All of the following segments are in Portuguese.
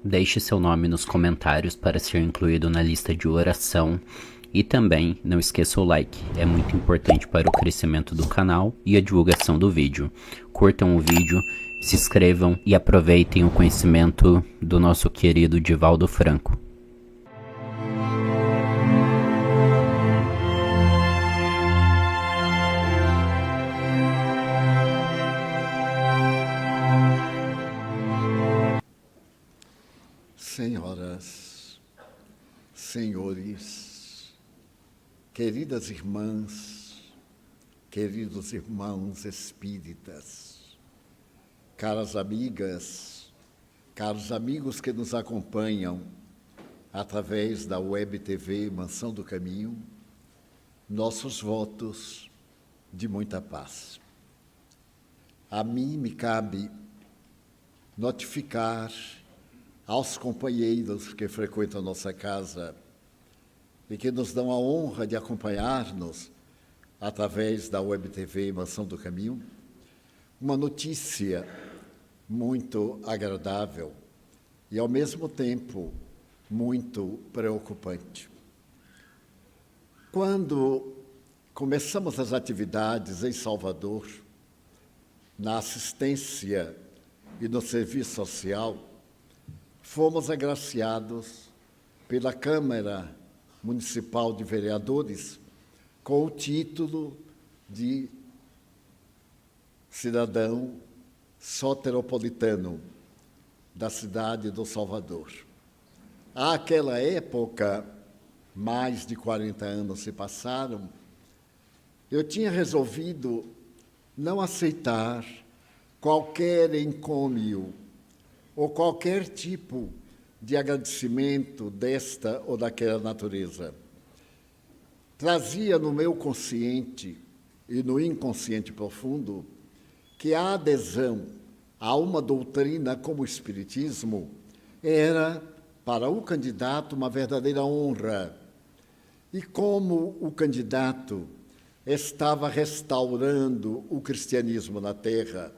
deixe seu nome nos comentários para ser incluído na lista de oração. E também não esqueça o like, é muito importante para o crescimento do canal e a divulgação do vídeo. Curtam o vídeo, se inscrevam e aproveitem o conhecimento do nosso querido Divaldo Franco. Senhoras, senhores, queridas irmãs, queridos irmãos espíritas, caras amigas, caros amigos que nos acompanham através da Web TV Mansão do Caminho, nossos votos de muita paz. A mim me cabe notificar aos companheiros que frequentam nossa casa e que nos dão a honra de acompanhar-nos através da Web TV Mansão do Caminho, uma notícia muito agradável e, ao mesmo tempo, muito preocupante. Quando começamos as atividades em Salvador, na assistência e no serviço social, fomos agraciados pela Câmara Municipal de Vereadores com o título de cidadão soteropolitano da cidade do Salvador. Àquela época, mais de 40 anos se passaram, eu tinha resolvido não aceitar qualquer encômio ou qualquer tipo de agradecimento desta ou daquela natureza. Trazia no meu consciente e no inconsciente profundo que a adesão a uma doutrina como o Espiritismo era, para o candidato, uma verdadeira honra. E como o candidato estava restaurando o cristianismo na Terra,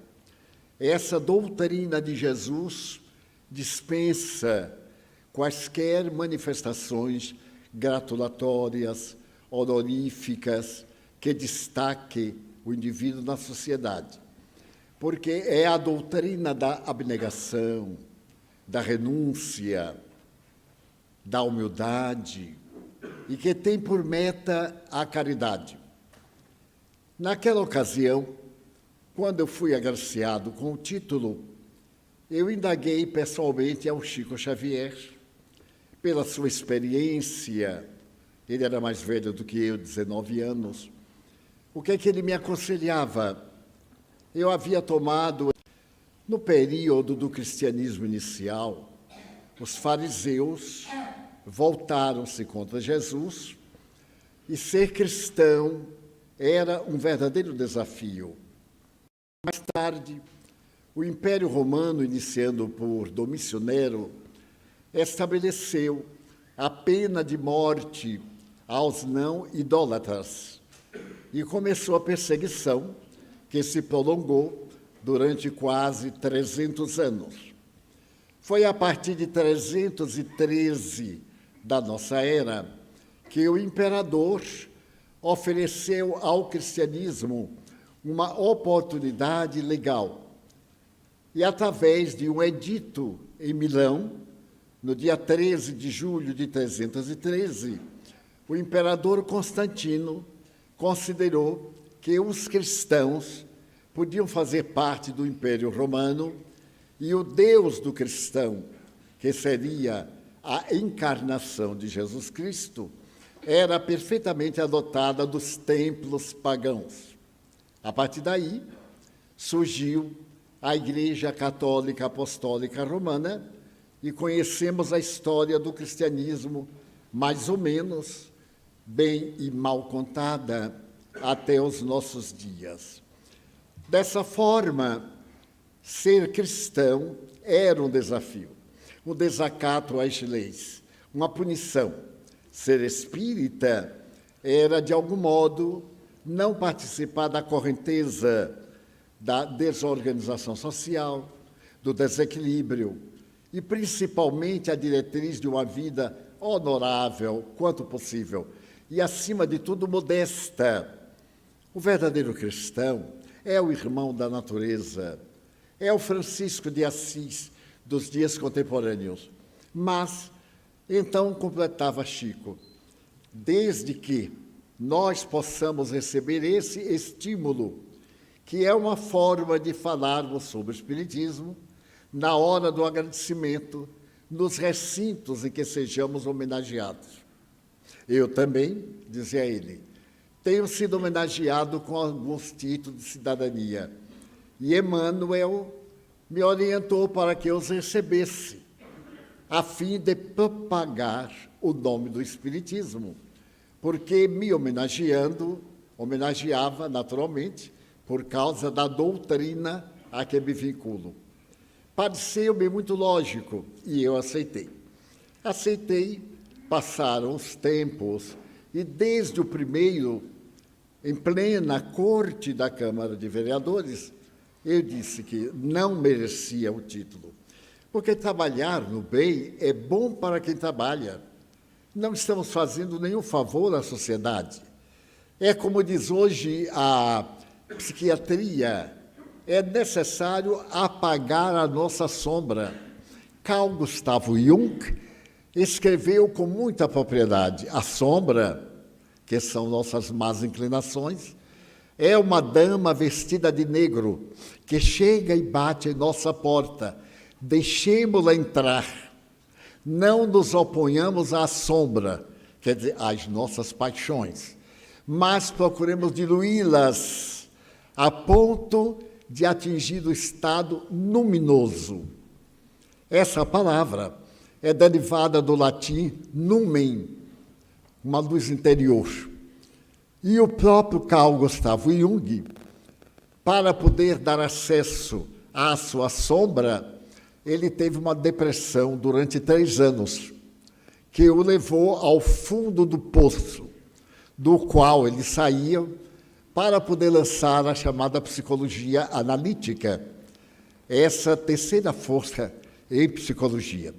essa doutrina de Jesus dispensa quaisquer manifestações gratulatórias, honoríficas, que destaque o indivíduo na sociedade. Porque é a doutrina da abnegação, da renúncia, da humildade, e que tem por meta a caridade. Naquela ocasião, quando eu fui agraciado com o título, eu indaguei pessoalmente ao Chico Xavier, pela sua experiência, ele era mais velho do que eu, 19 anos, o que é que ele me aconselhava? Eu havia tomado, no período do cristianismo inicial, os fariseus voltaram-se contra Jesus e ser cristão era um verdadeiro desafio. Mais tarde, o Império Romano, iniciando por Domício Nero, estabeleceu a pena de morte aos não idólatras e começou a perseguição que se prolongou durante quase 300 anos. Foi a partir de 313 da nossa era que o imperador ofereceu ao cristianismo uma oportunidade legal. E através de um edito em Milão, no dia 13 de julho de 313, o imperador Constantino considerou que os cristãos podiam fazer parte do Império Romano e o Deus do cristão, que seria a encarnação de Jesus Cristo, era perfeitamente adotada dos templos pagãos. A partir daí, surgiu a Igreja Católica Apostólica Romana e conhecemos a história do cristianismo, mais ou menos, bem e mal contada, até os nossos dias. Dessa forma, ser cristão era um desafio, um desacato às leis, uma punição. Ser espírita era, de algum modo, não participar da correnteza da desorganização social, do desequilíbrio, e principalmente a diretriz de uma vida honorável, quanto possível, e, acima de tudo, modesta. O verdadeiro cristão é o irmão da natureza, é o Francisco de Assis dos dias contemporâneos. Mas, então, completava Chico, desde que nós possamos receber esse estímulo, que é uma forma de falarmos sobre o Espiritismo, na hora do agradecimento, nos recintos em que sejamos homenageados. Eu também, dizia ele, tenho sido homenageado com alguns títulos de cidadania, e Emmanuel me orientou para que eu os recebesse, a fim de propagar o nome do Espiritismo, porque me homenageando, homenageava naturalmente, por causa da doutrina a que me vinculo. Pareceu-me muito lógico e eu aceitei. Aceitei, passaram os tempos e desde o primeiro, em plena corte da Câmara de Vereadores, eu disse que não merecia o título, porque trabalhar no bem é bom para quem trabalha. Não estamos fazendo nenhum favor à sociedade. É como diz hoje a psiquiatria, é necessário apagar a nossa sombra. Carl Gustav Jung escreveu com muita propriedade: a sombra, que são nossas más inclinações, é uma dama vestida de negro que chega e bate em nossa porta. Deixemo-la entrar. Não nos oponhamos à sombra, quer dizer, às nossas paixões, mas procuremos diluí-las a ponto de atingir o estado luminoso. Essa palavra é derivada do latim numen, uma luz interior. E o próprio Carl Gustav Jung, para poder dar acesso à sua sombra, ele teve uma depressão durante 3 anos, que o levou ao fundo do poço, do qual ele saía para poder lançar a chamada psicologia analítica, essa terceira força em psicologia.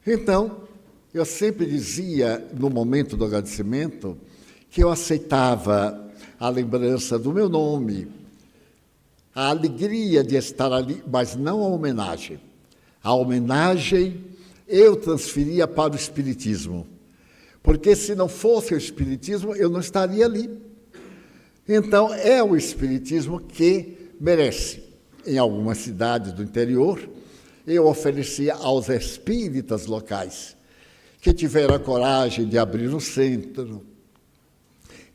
Então, eu sempre dizia, no momento do agradecimento, que eu aceitava a lembrança do meu nome, a alegria de estar ali, mas não a homenagem. A homenagem eu transferia para o Espiritismo, porque se não fosse o Espiritismo, eu não estaria ali. Então, é o Espiritismo que merece. Em algumas cidades do interior, eu oferecia aos espíritas locais, que tiveram a coragem de abrir um centro,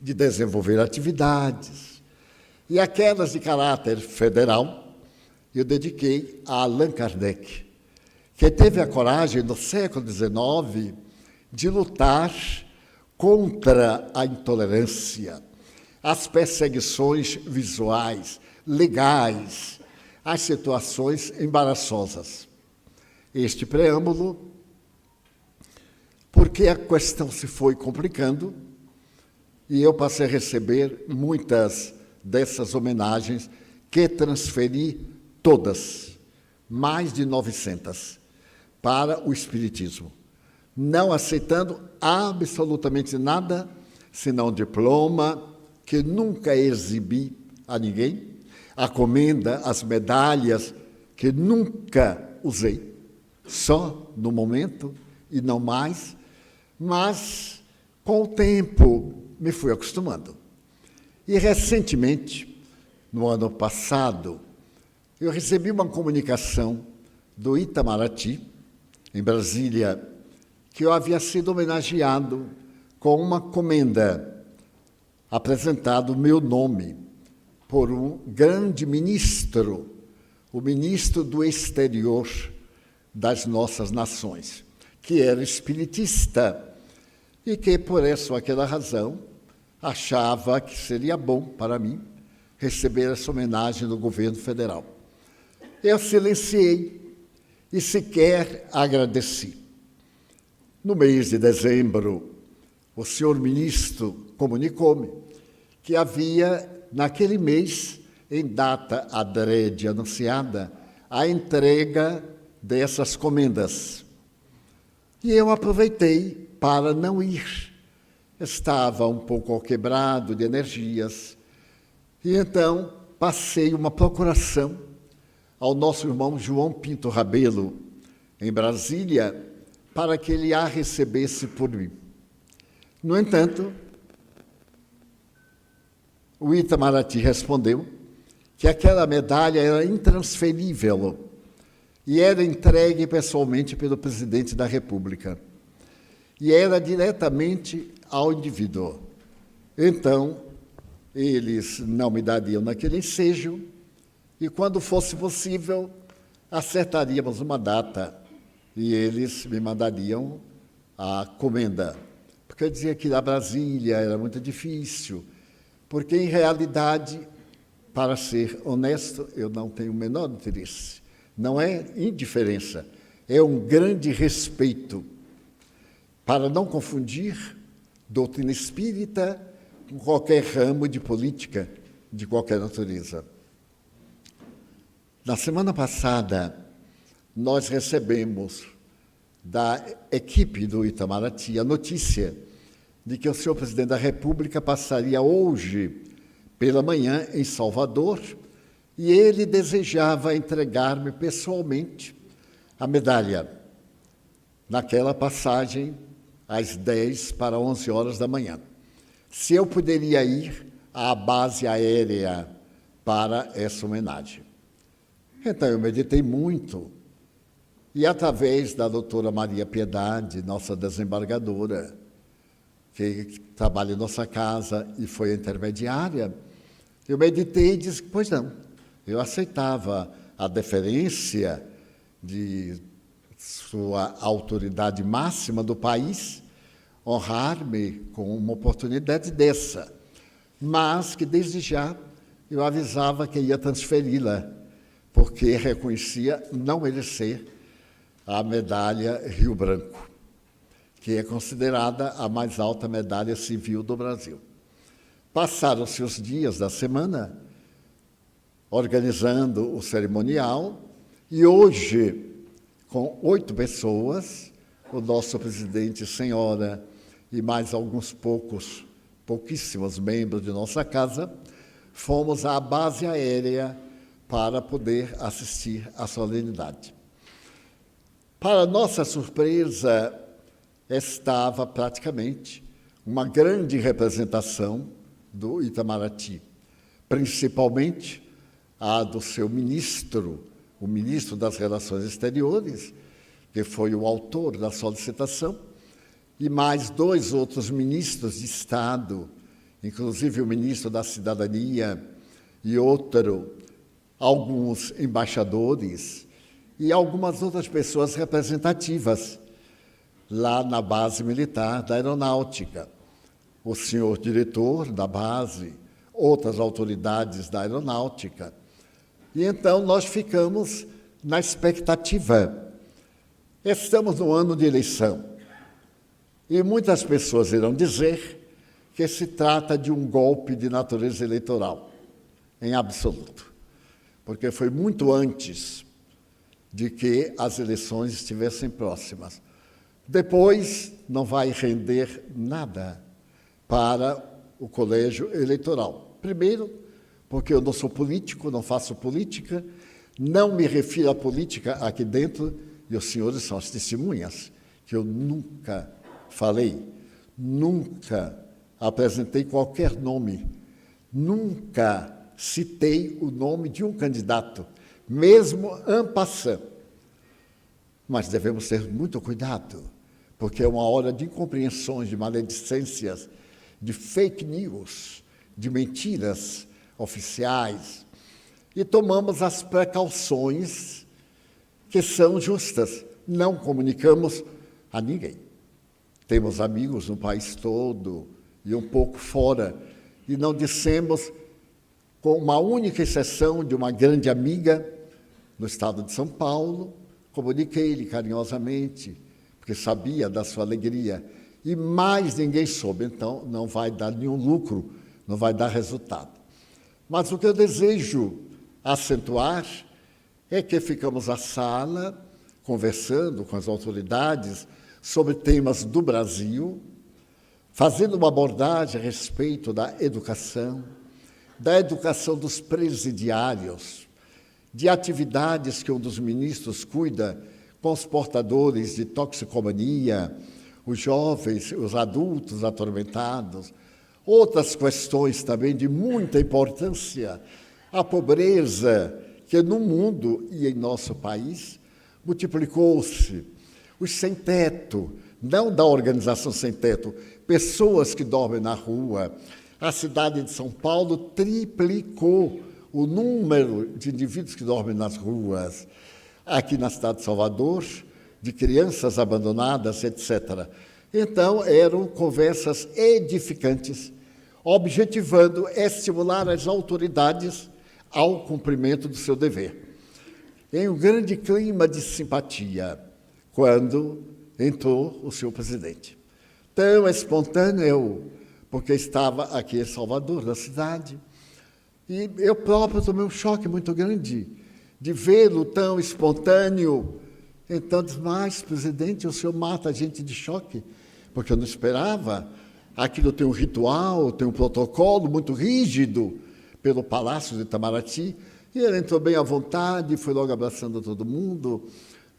de desenvolver atividades, e aquelas de caráter federal, eu dediquei a Allan Kardec, que teve a coragem, no século XIX, de lutar contra a intolerância, as perseguições visuais, legais, as situações embaraçosas. Este preâmbulo, porque a questão se foi complicando, e eu passei a receber muitas dessas homenagens, que transferi todas, mais de 900, para o Espiritismo, não aceitando absolutamente nada, senão diploma, que nunca exibi a ninguém, a comenda, as medalhas, que nunca usei, só no momento e não mais, mas com o tempo me fui acostumando. E recentemente, no ano passado, eu recebi uma comunicação do Itamaraty, em Brasília, que eu havia sido homenageado com uma comenda, apresentado o meu nome por um grande ministro, o ministro do exterior das nossas nações, que era espiritista e que, por essa ou aquela razão, achava que seria bom para mim receber essa homenagem do governo federal. Eu silenciei e sequer agradeci. No mês de dezembro, o senhor ministro comunicou-me que havia, naquele mês, em data adrede anunciada, a entrega dessas comendas. E eu aproveitei para não ir. Estava um pouco quebrado de energias. E então passei uma procuração ao nosso irmão João Pinto Rabelo, em Brasília, para que ele a recebesse por mim. No entanto, o Itamaraty respondeu que aquela medalha era intransferível e era entregue pessoalmente pelo presidente da República. E era diretamente ao indivíduo. Então, eles não me dariam naquele ensejo e, quando fosse possível, acertaríamos uma data e eles me mandariam a comenda. Porque eu dizia que na Brasília era muito difícil, porque, em realidade, para ser honesto, eu não tenho o menor interesse. Não é indiferença, é um grande respeito para não confundir doutrina espírita com qualquer ramo de política de qualquer natureza. Na semana passada, nós recebemos da equipe do Itamaraty a notícia de que o senhor presidente da República passaria hoje pela manhã em Salvador e ele desejava entregar-me pessoalmente a medalha naquela passagem às 10 para 11 horas da manhã. Se eu poderia ir à base aérea para essa homenagem. Então, eu meditei muito e, através da doutora Maria Piedade, nossa desembargadora, que trabalha em nossa casa e foi a intermediária, eu meditei e disse, pois não, eu aceitava a deferência de sua autoridade máxima do país, honrar-me com uma oportunidade dessa, mas que desde já eu avisava que ia transferi-la, porque reconhecia não merecer a medalha Rio Branco, que é considerada a mais alta medalha civil do Brasil. Passaram-se os dias da semana organizando o cerimonial e hoje, com 8 pessoas, o nosso presidente, senhora, e mais alguns pouquíssimos membros de nossa casa, fomos à base aérea para poder assistir à solenidade. Para nossa surpresa, estava praticamente uma grande representação do Itamaraty, principalmente a do seu ministro, o ministro das Relações Exteriores, que foi o autor da solicitação, e mais 2 outros ministros de Estado, inclusive o ministro da Cidadania e alguns embaixadores e algumas outras pessoas representativas lá na base militar da Aeronáutica. O senhor diretor da base, outras autoridades da Aeronáutica. E então nós ficamos na expectativa. Estamos no ano de eleição. E muitas pessoas irão dizer que se trata de um golpe de natureza eleitoral, em absoluto. Porque foi muito antes de que as eleições estivessem próximas. Depois, não vai render nada para o colégio eleitoral. Primeiro, porque eu não sou político, não faço política, não me refiro à política aqui dentro, e os senhores são as testemunhas, que eu nunca falei, nunca apresentei qualquer nome, nunca citei o nome de um candidato, mesmo en passant. Mas devemos ter muito cuidado, porque é uma hora de incompreensões, de maledicências, de fake news, de mentiras oficiais, e tomamos as precauções que são justas. Não comunicamos a ninguém. Temos amigos no país todo e um pouco fora, e não dissemos, com uma única exceção de uma grande amiga no estado de São Paulo, comuniquei-lhe carinhosamente, porque sabia da sua alegria, e mais ninguém soube, então não vai dar nenhum lucro, não vai dar resultado. Mas o que eu desejo acentuar é que ficamos à sala conversando com as autoridades sobre temas do Brasil, fazendo uma abordagem a respeito da educação dos presidiários, de atividades que um dos ministros cuida com os portadores de toxicomania, os jovens, os adultos atormentados, outras questões também de muita importância, a pobreza que no mundo e em nosso país multiplicou-se, os sem-teto, não da organização sem-teto, pessoas que dormem na rua. A cidade de São Paulo triplicou o número de indivíduos que dormem nas ruas. Aqui na cidade de Salvador, de crianças abandonadas, etc. Então, eram conversas edificantes, objetivando estimular as autoridades ao cumprimento do seu dever. Em um grande clima de simpatia, quando entrou o seu presidente. Tão espontâneo, porque estava aqui em Salvador, na cidade, e eu próprio tomei um choque muito grande de vê-lo tão espontâneo. Então, disse, mas, presidente, o senhor mata a gente de choque, porque eu não esperava. Aquilo tem um ritual, tem um protocolo muito rígido pelo Palácio de Itamaraty, e ele entrou bem à vontade, foi logo abraçando todo mundo,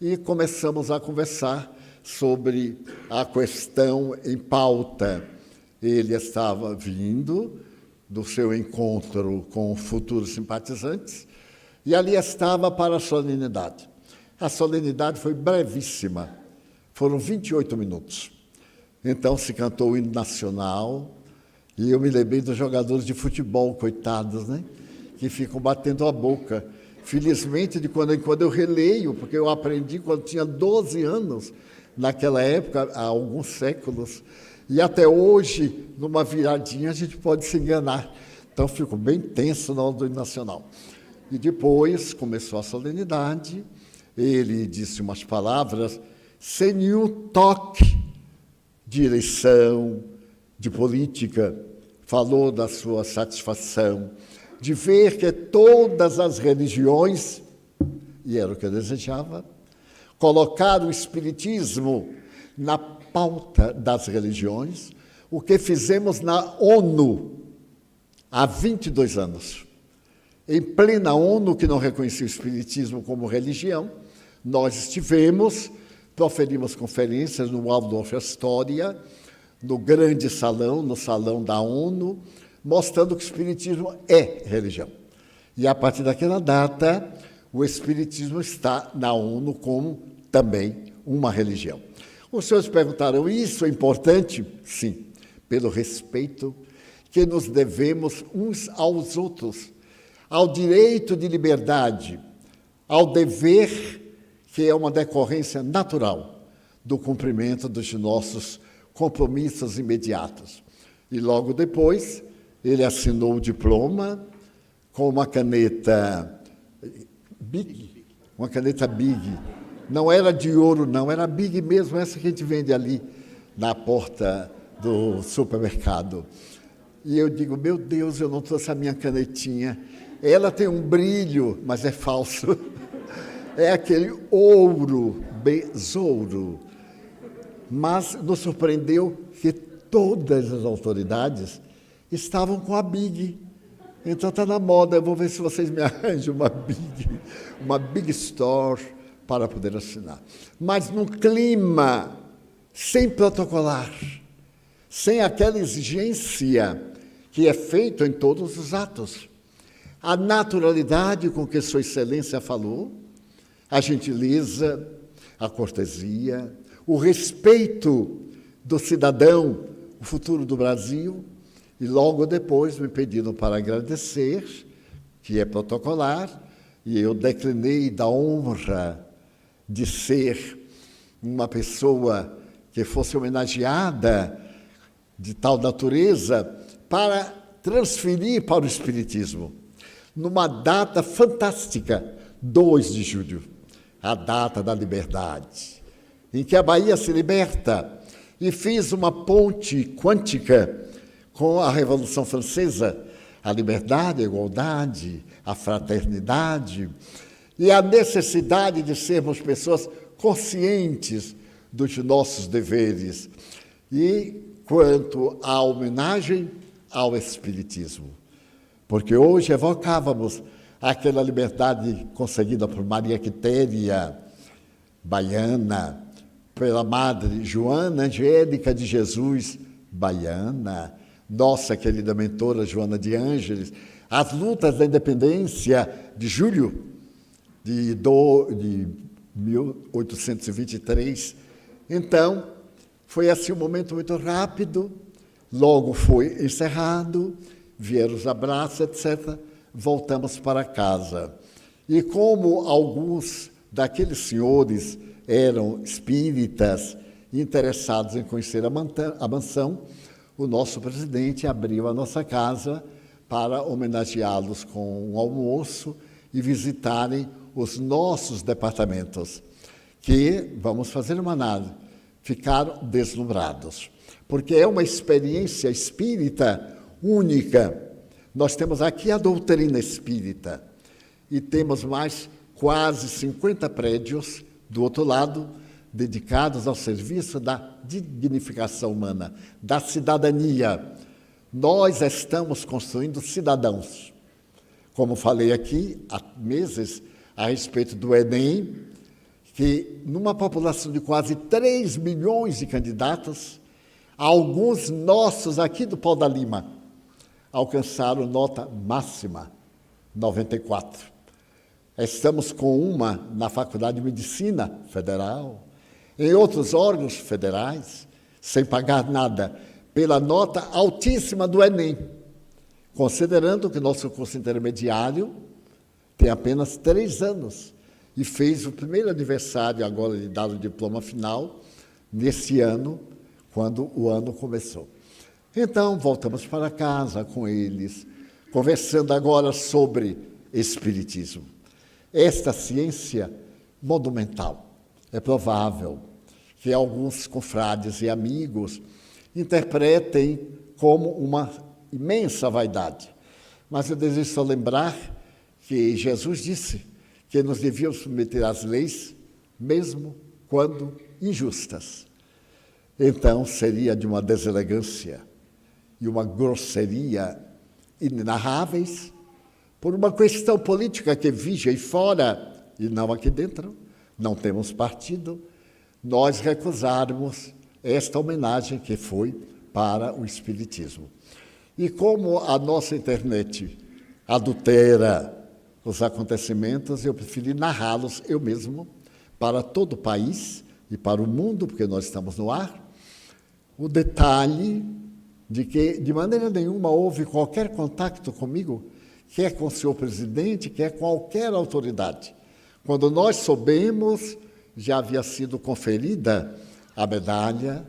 e começamos a conversar sobre a questão em pauta. Ele estava vindo do seu encontro com futuros simpatizantes, e ali estava para a solenidade. A solenidade foi brevíssima, foram 28 minutos. Então se cantou o hino nacional, e eu me lembrei dos jogadores de futebol, coitados, né? Que ficam batendo a boca. Felizmente, de quando em quando eu releio, porque eu aprendi quando tinha 12 anos, naquela época, há alguns séculos, e até hoje, numa viradinha, a gente pode se enganar. Então, fico bem tenso na hora do hino nacional. E depois começou a solenidade, ele disse umas palavras sem nenhum toque de eleição, de política, falou da sua satisfação de ver que todas as religiões, e era o que eu desejava, colocaram o espiritismo na pauta das religiões, o que fizemos na ONU há 22 anos. Em plena ONU, que não reconhecia o espiritismo como religião, nós estivemos, proferimos conferências no Waldorf Astoria, no grande salão, no salão da ONU, mostrando que o espiritismo é religião. E a partir daquela data, o espiritismo está na ONU como também uma religião. Os senhores perguntaram, isso é importante? Sim, pelo respeito que nos devemos uns aos outros, ao direito de liberdade, ao dever que é uma decorrência natural do cumprimento dos nossos compromissos imediatos. E logo depois, ele assinou o diploma com uma caneta Big, Não era de ouro, não, era Big mesmo, essa que a gente vende ali na porta do supermercado. E eu digo, meu Deus, eu não trouxe a minha canetinha. Ela tem um brilho, mas é falso. É aquele ouro, besouro. Mas nos surpreendeu que todas as autoridades estavam com a Big. Então está na moda, eu vou ver se vocês me arranjam uma Big Store para poder assinar. Mas num clima sem protocolar, sem aquela exigência que é feito em todos os atos. A naturalidade com que Sua Excelência falou, a gentileza, a cortesia, o respeito do cidadão, o futuro do Brasil, e logo depois me pediram para agradecer, que é protocolar, e eu declinei da honra de ser uma pessoa que fosse homenageada de tal natureza para transferir para o Espiritismo, numa data fantástica, 2 de julho, a data da liberdade, em que a Bahia se liberta, e fiz uma ponte quântica com a Revolução Francesa, a liberdade, a igualdade, a fraternidade e a necessidade de sermos pessoas conscientes dos nossos deveres. E quanto à homenagem ao Espiritismo, porque hoje evocávamos aquela liberdade conseguida por Maria Quitéria, baiana, pela Madre Joana Angélica de Jesus, baiana, nossa querida mentora Joana de Ângeles, as lutas da independência de julho de 1823. Então, foi assim um momento muito rápido, logo foi encerrado, vieram os abraços, etc. Voltamos para casa. E como alguns daqueles senhores eram espíritas interessados em conhecer a mansão, o nosso presidente abriu a nossa casa para homenageá-los com um almoço e visitarem os nossos departamentos, que, vamos fazer uma análise, ficaram deslumbrados, porque é uma experiência espírita única. Nós temos aqui a doutrina espírita e temos mais quase 50 prédios do outro lado dedicados ao serviço da dignificação humana, da cidadania. Nós estamos construindo cidadãos. Como falei aqui há meses a respeito do Enem, que numa população de quase 3 milhões de candidatos, alguns nossos aqui do Pau da Lima alcançaram nota máxima, 94. Estamos com uma na Faculdade de Medicina Federal, em outros órgãos federais, sem pagar nada, pela nota altíssima do Enem, considerando que nosso curso intermediário tem apenas 3 anos e fez o primeiro aniversário agora de dar o diploma final, nesse ano, quando o ano começou. Então, voltamos para casa com eles, conversando agora sobre Espiritismo. Esta ciência monumental, é provável que alguns confrades e amigos interpretem como uma imensa vaidade. Mas eu desejo só lembrar que Jesus disse que nos devíamos submeter às leis, mesmo quando injustas. Então, seria de uma deselegância e uma grosseria inenarráveis, por uma questão política que vige aí fora e não aqui dentro, não temos partido, nós recusarmos esta homenagem que foi para o Espiritismo. E como a nossa internet adultera os acontecimentos, eu preferi narrá-los eu mesmo para todo o país e para o mundo, porque nós estamos no ar, o detalhe de que, de maneira nenhuma, houve qualquer contato comigo, quer com o senhor presidente, quer com qualquer autoridade. Quando nós soubemos, já havia sido conferida a medalha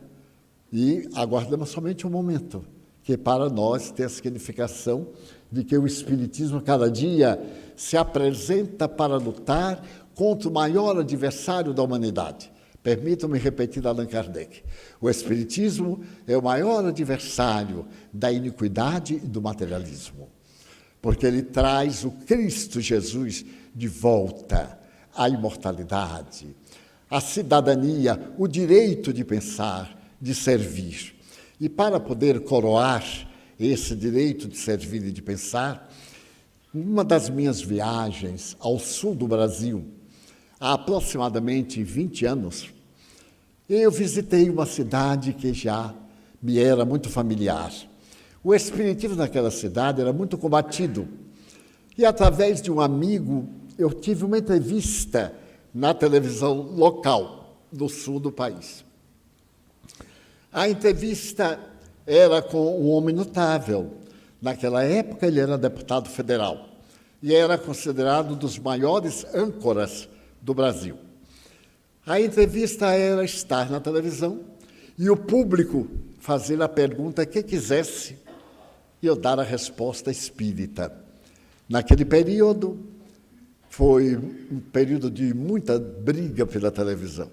e aguardamos somente um momento, que para nós tem a significação de que o Espiritismo cada dia se apresenta para lutar contra o maior adversário da humanidade. Permitam-me repetir Allan Kardec. O Espiritismo é o maior adversário da iniquidade e do materialismo, porque ele traz o Cristo Jesus de volta à imortalidade, à cidadania, o direito de pensar, de servir. E para poder coroar esse direito de servir e de pensar, uma das minhas viagens ao sul do Brasil, há aproximadamente 20 anos, eu visitei uma cidade que já me era muito familiar. O espiritismo naquela cidade era muito combatido. E, através de um amigo, eu tive uma entrevista na televisão local do sul do país. A entrevista era com um homem notável. Naquela época, ele era deputado federal e era considerado um dos maiores âncoras do Brasil. A entrevista era estar na televisão e o público fazer a pergunta que quisesse e eu dar a resposta espírita. Naquele período, foi um período de muita briga pela televisão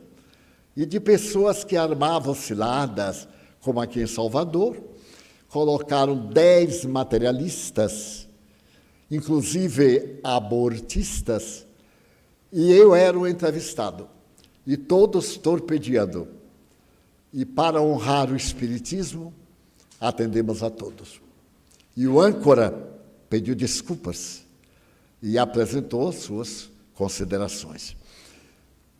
e de pessoas que armavam ciladas, como aqui em Salvador, colocaram 10 materialistas, inclusive abortistas, e eu era o entrevistado. e todos torpedeando. E para honrar o Espiritismo, atendemos a todos. E o âncora pediu desculpas e apresentou suas considerações.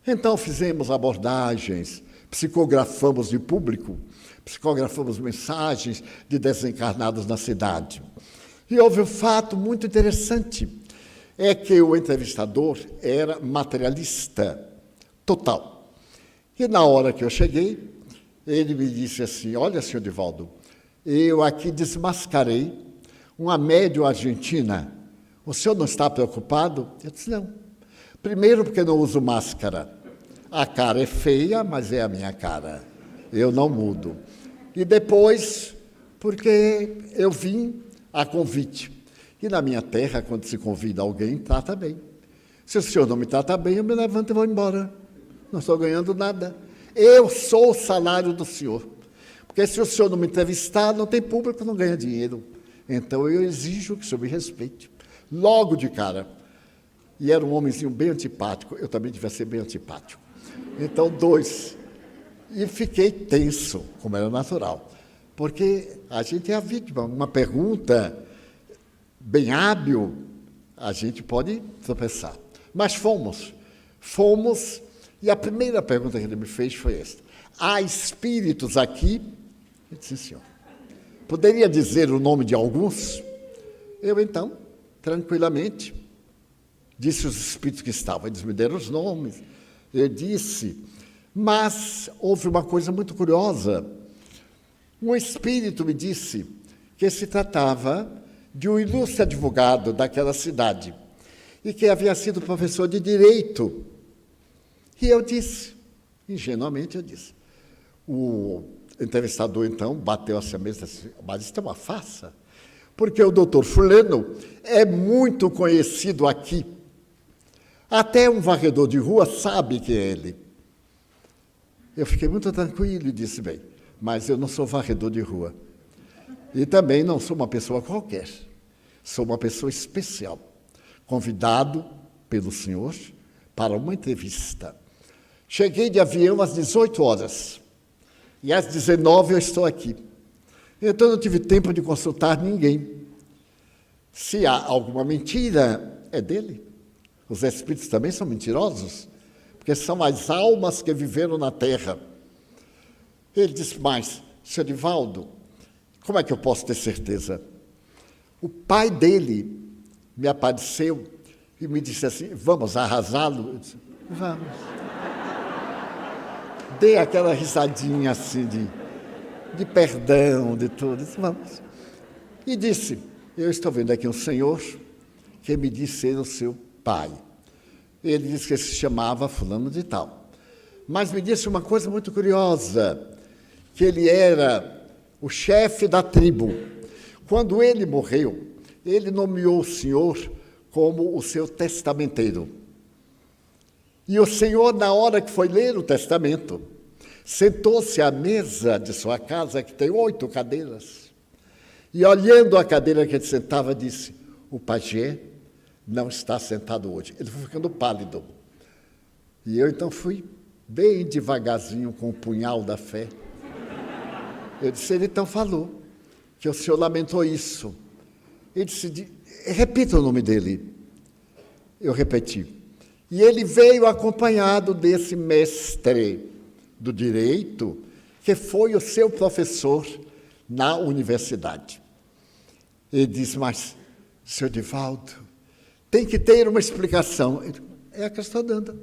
Então fizemos abordagens, psicografamos de público, psicografamos mensagens de desencarnados na cidade. E houve um fato muito interessante, é que o entrevistador era materialista total. E na hora que eu cheguei, ele me disse assim, olha, senhor Divaldo, eu aqui desmascarei uma médium argentina. O senhor não está preocupado? Eu disse, não. Primeiro, porque não uso máscara. A cara é feia, mas é a minha cara. Eu não mudo. E depois, porque eu vim a convite. E na minha terra, quando se convida alguém, trata bem. Se o senhor não me trata bem, eu me levanto e vou embora. Não estou ganhando nada. Eu sou o salário do senhor. Porque se o senhor não me entrevistar, não tem público, não ganha dinheiro. Então eu exijo que o senhor me respeite. Logo de cara. E era um homenzinho bem antipático. Eu também devia ser bem antipático. Então, 2. E fiquei tenso, como era natural. Porque a gente é a vítima. Uma pergunta bem hábil, a gente pode tropeçar. Mas fomos. E a primeira pergunta que ele me fez foi esta. Há espíritos aqui? Eu disse, senhor. Poderia dizer o nome de alguns? Eu, então, tranquilamente, disse os espíritos que estavam. Eles me deram os nomes. Eu disse, mas houve uma coisa muito curiosa. Um espírito me disse que se tratava de um ilustre advogado daquela cidade e que havia sido professor de direito. E eu disse, ingenuamente eu disse, o entrevistador então bateu assim a mesa e disse, mas isso é uma farsa, porque o doutor fulano é muito conhecido aqui. Até um varredor de rua sabe que é ele. Eu fiquei muito tranquilo e disse, bem, mas eu não sou varredor de rua. E também não sou uma pessoa qualquer. Sou uma pessoa especial, convidado pelo senhor para uma entrevista. Cheguei de avião às 18 horas e às 19 eu estou aqui. Então não tive tempo de consultar ninguém. Se há alguma mentira, é dele. Os espíritos também são mentirosos, porque são as almas que viveram na Terra. Ele disse, mas, senhor Divaldo, como é que eu posso ter certeza? O pai dele me apareceu e me disse assim, vamos arrasá-lo? Eu disse, vamos. Dei aquela risadinha assim de perdão, de tudo. Disse, vamos. E disse, eu estou vendo aqui um senhor que me disse ser o seu pai. Ele disse que se chamava fulano de tal. Mas me disse uma coisa muito curiosa, que ele era o chefe da tribo. Quando ele morreu, ele nomeou o senhor como o seu testamenteiro. E o senhor, na hora que foi ler o testamento, sentou-se à mesa de sua casa, que tem 8 cadeiras, e olhando a cadeira que ele sentava, disse, o pajé não está sentado hoje. Ele foi ficando pálido. E eu, então, fui bem devagarzinho com o punhal da fé. Eu disse, ele então falou que o senhor lamentou isso. Ele disse, repita o nome dele. Eu repeti. E ele veio acompanhado desse mestre do direito, que foi o seu professor na universidade. Ele disse, mas, senhor Divaldo, tem que ter uma explicação. É a que eu estou dando.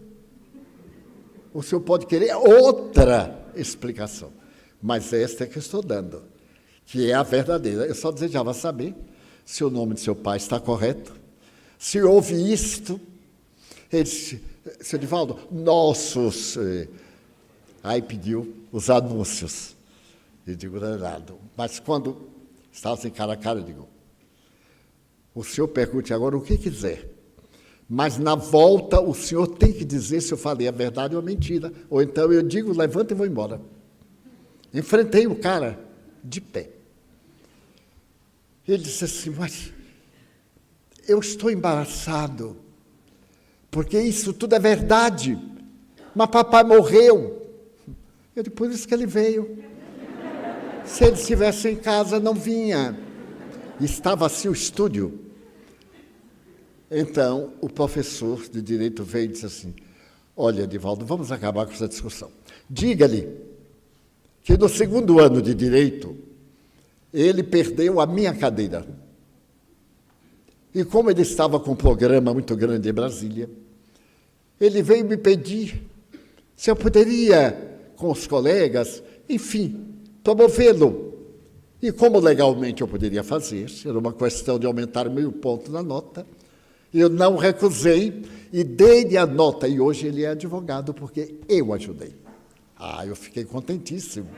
O senhor pode querer outra explicação, mas esta é que eu estou dando, que é a verdadeira. Eu só desejava saber se o nome de seu pai está correto, se houve isto. Ele disse, senhor Divaldo, nossos... Aí pediu os anúncios. Eu digo, não é nada. Mas quando estava assim, cara a cara, eu digo, o senhor pergunte agora o que quiser, mas na volta o senhor tem que dizer se eu falei a verdade ou a mentira. Ou então eu digo, levanta e vou embora. Enfrentei o cara de pé. Ele disse assim, mas eu estou embaraçado, porque isso tudo é verdade. Mas papai morreu. Eu disse, por isso que ele veio. Se ele estivesse em casa, não vinha. Estava assim o estúdio. Então, o professor de Direito veio e disse assim, olha, Edivaldo, vamos acabar com essa discussão. Diga-lhe que no segundo ano de Direito, ele perdeu a minha cadeira. E como ele estava com um programa muito grande em Brasília, ele veio me pedir se eu poderia, com os colegas, enfim, promovê-lo. E como legalmente eu poderia fazer, era uma questão de aumentar 1.000 pontos na nota, eu não recusei e dei-lhe a nota. E hoje ele é advogado porque eu ajudei. Eu fiquei contentíssimo.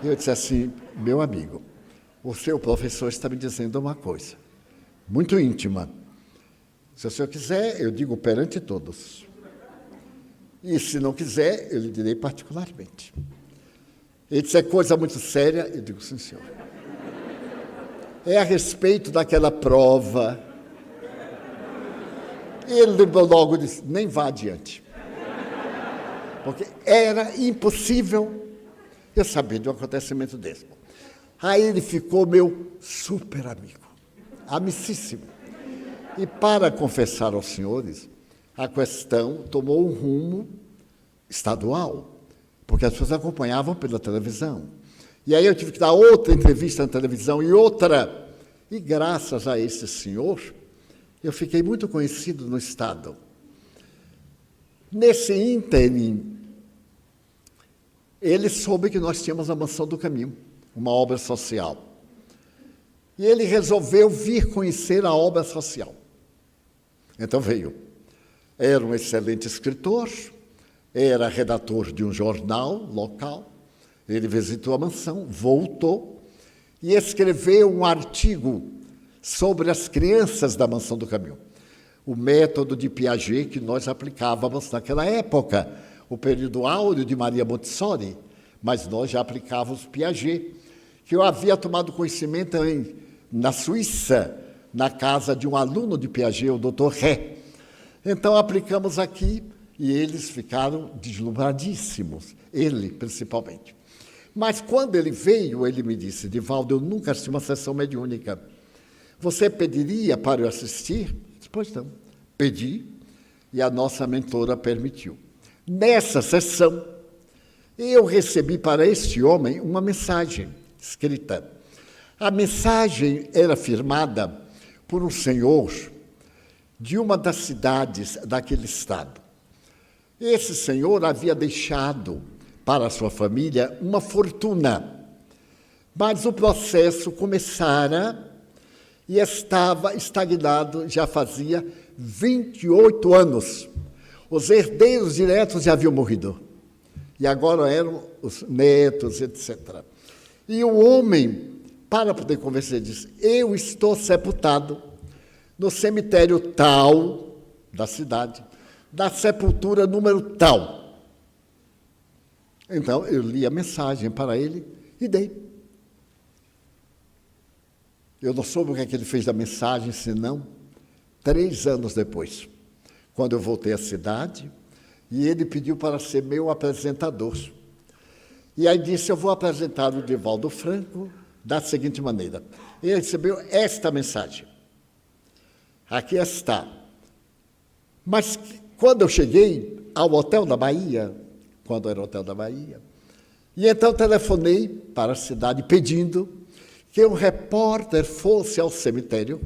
Eu disse assim, meu amigo, o seu professor está me dizendo uma coisa muito íntima. Se o senhor quiser, eu digo perante todos. E se não quiser, eu lhe direi particularmente. Ele disse, é coisa muito séria. Eu digo, sim, senhor. É a respeito daquela prova. Ele logo disse, nem vá adiante. Porque era impossível eu saber de um acontecimento desse. Aí ele ficou meu super amigo, amicíssimo. E para confessar aos senhores, a questão tomou um rumo estadual, porque as pessoas acompanhavam pela televisão. E aí eu tive que dar outra entrevista na televisão e outra. E graças a esse senhor, eu fiquei muito conhecido no Estado. Nesse ínterim, ele soube que nós tínhamos a Mansão do Caminho, uma obra social. E ele resolveu vir conhecer a obra social. Então veio. Era um excelente escritor, era redator de um jornal local, ele visitou a mansão, voltou e escreveu um artigo sobre as crianças da Mansão do Caminho. O método de Piaget que nós aplicávamos naquela época, o período áureo de Maria Montessori, mas nós já aplicávamos Piaget, que eu havia tomado conhecimento na Suíça, na casa de um aluno de Piaget, o Dr. Ré. Então, aplicamos aqui e eles ficaram deslumbradíssimos, ele principalmente. Mas quando ele veio, ele me disse, Edivaldo, eu nunca assisti uma sessão mediúnica. Você pediria para eu assistir? Eu disse, pois não. Pedi e a nossa mentora permitiu. Nessa sessão, eu recebi para este homem uma mensagem escrita. A mensagem era firmada por um senhor de uma das cidades daquele estado. Esse senhor havia deixado para a sua família uma fortuna, mas o processo começara e estava estagnado já fazia 28 anos. Os herdeiros diretos já haviam morrido. E agora eram os netos, etc. E o homem, para poder convencer, disse, eu estou sepultado no cemitério tal da cidade, da sepultura número tal. Então, eu li a mensagem para ele e dei. Eu não soube o que é que ele fez da mensagem, senão 3 anos depois, quando eu voltei à cidade, e ele pediu para ser meu apresentador. E aí disse, eu vou apresentar o Edivaldo Franco da seguinte maneira. Ele recebeu esta mensagem. Aqui está. Mas quando eu cheguei ao Hotel da Bahia, quando era o Hotel da Bahia, e então telefonei para a cidade pedindo que um repórter fosse ao cemitério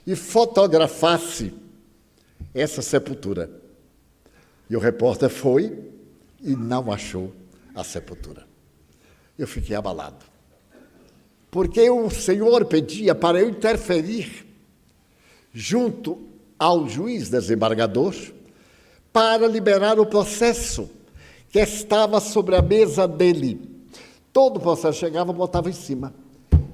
e fotografasse essa sepultura. E o repórter foi e não achou a sepultura. Eu fiquei abalado. Porque o Senhor pedia para eu interferir junto ao juiz desembargador para liberar o processo que estava sobre a mesa dele. Todo o processo chegava, botava em cima.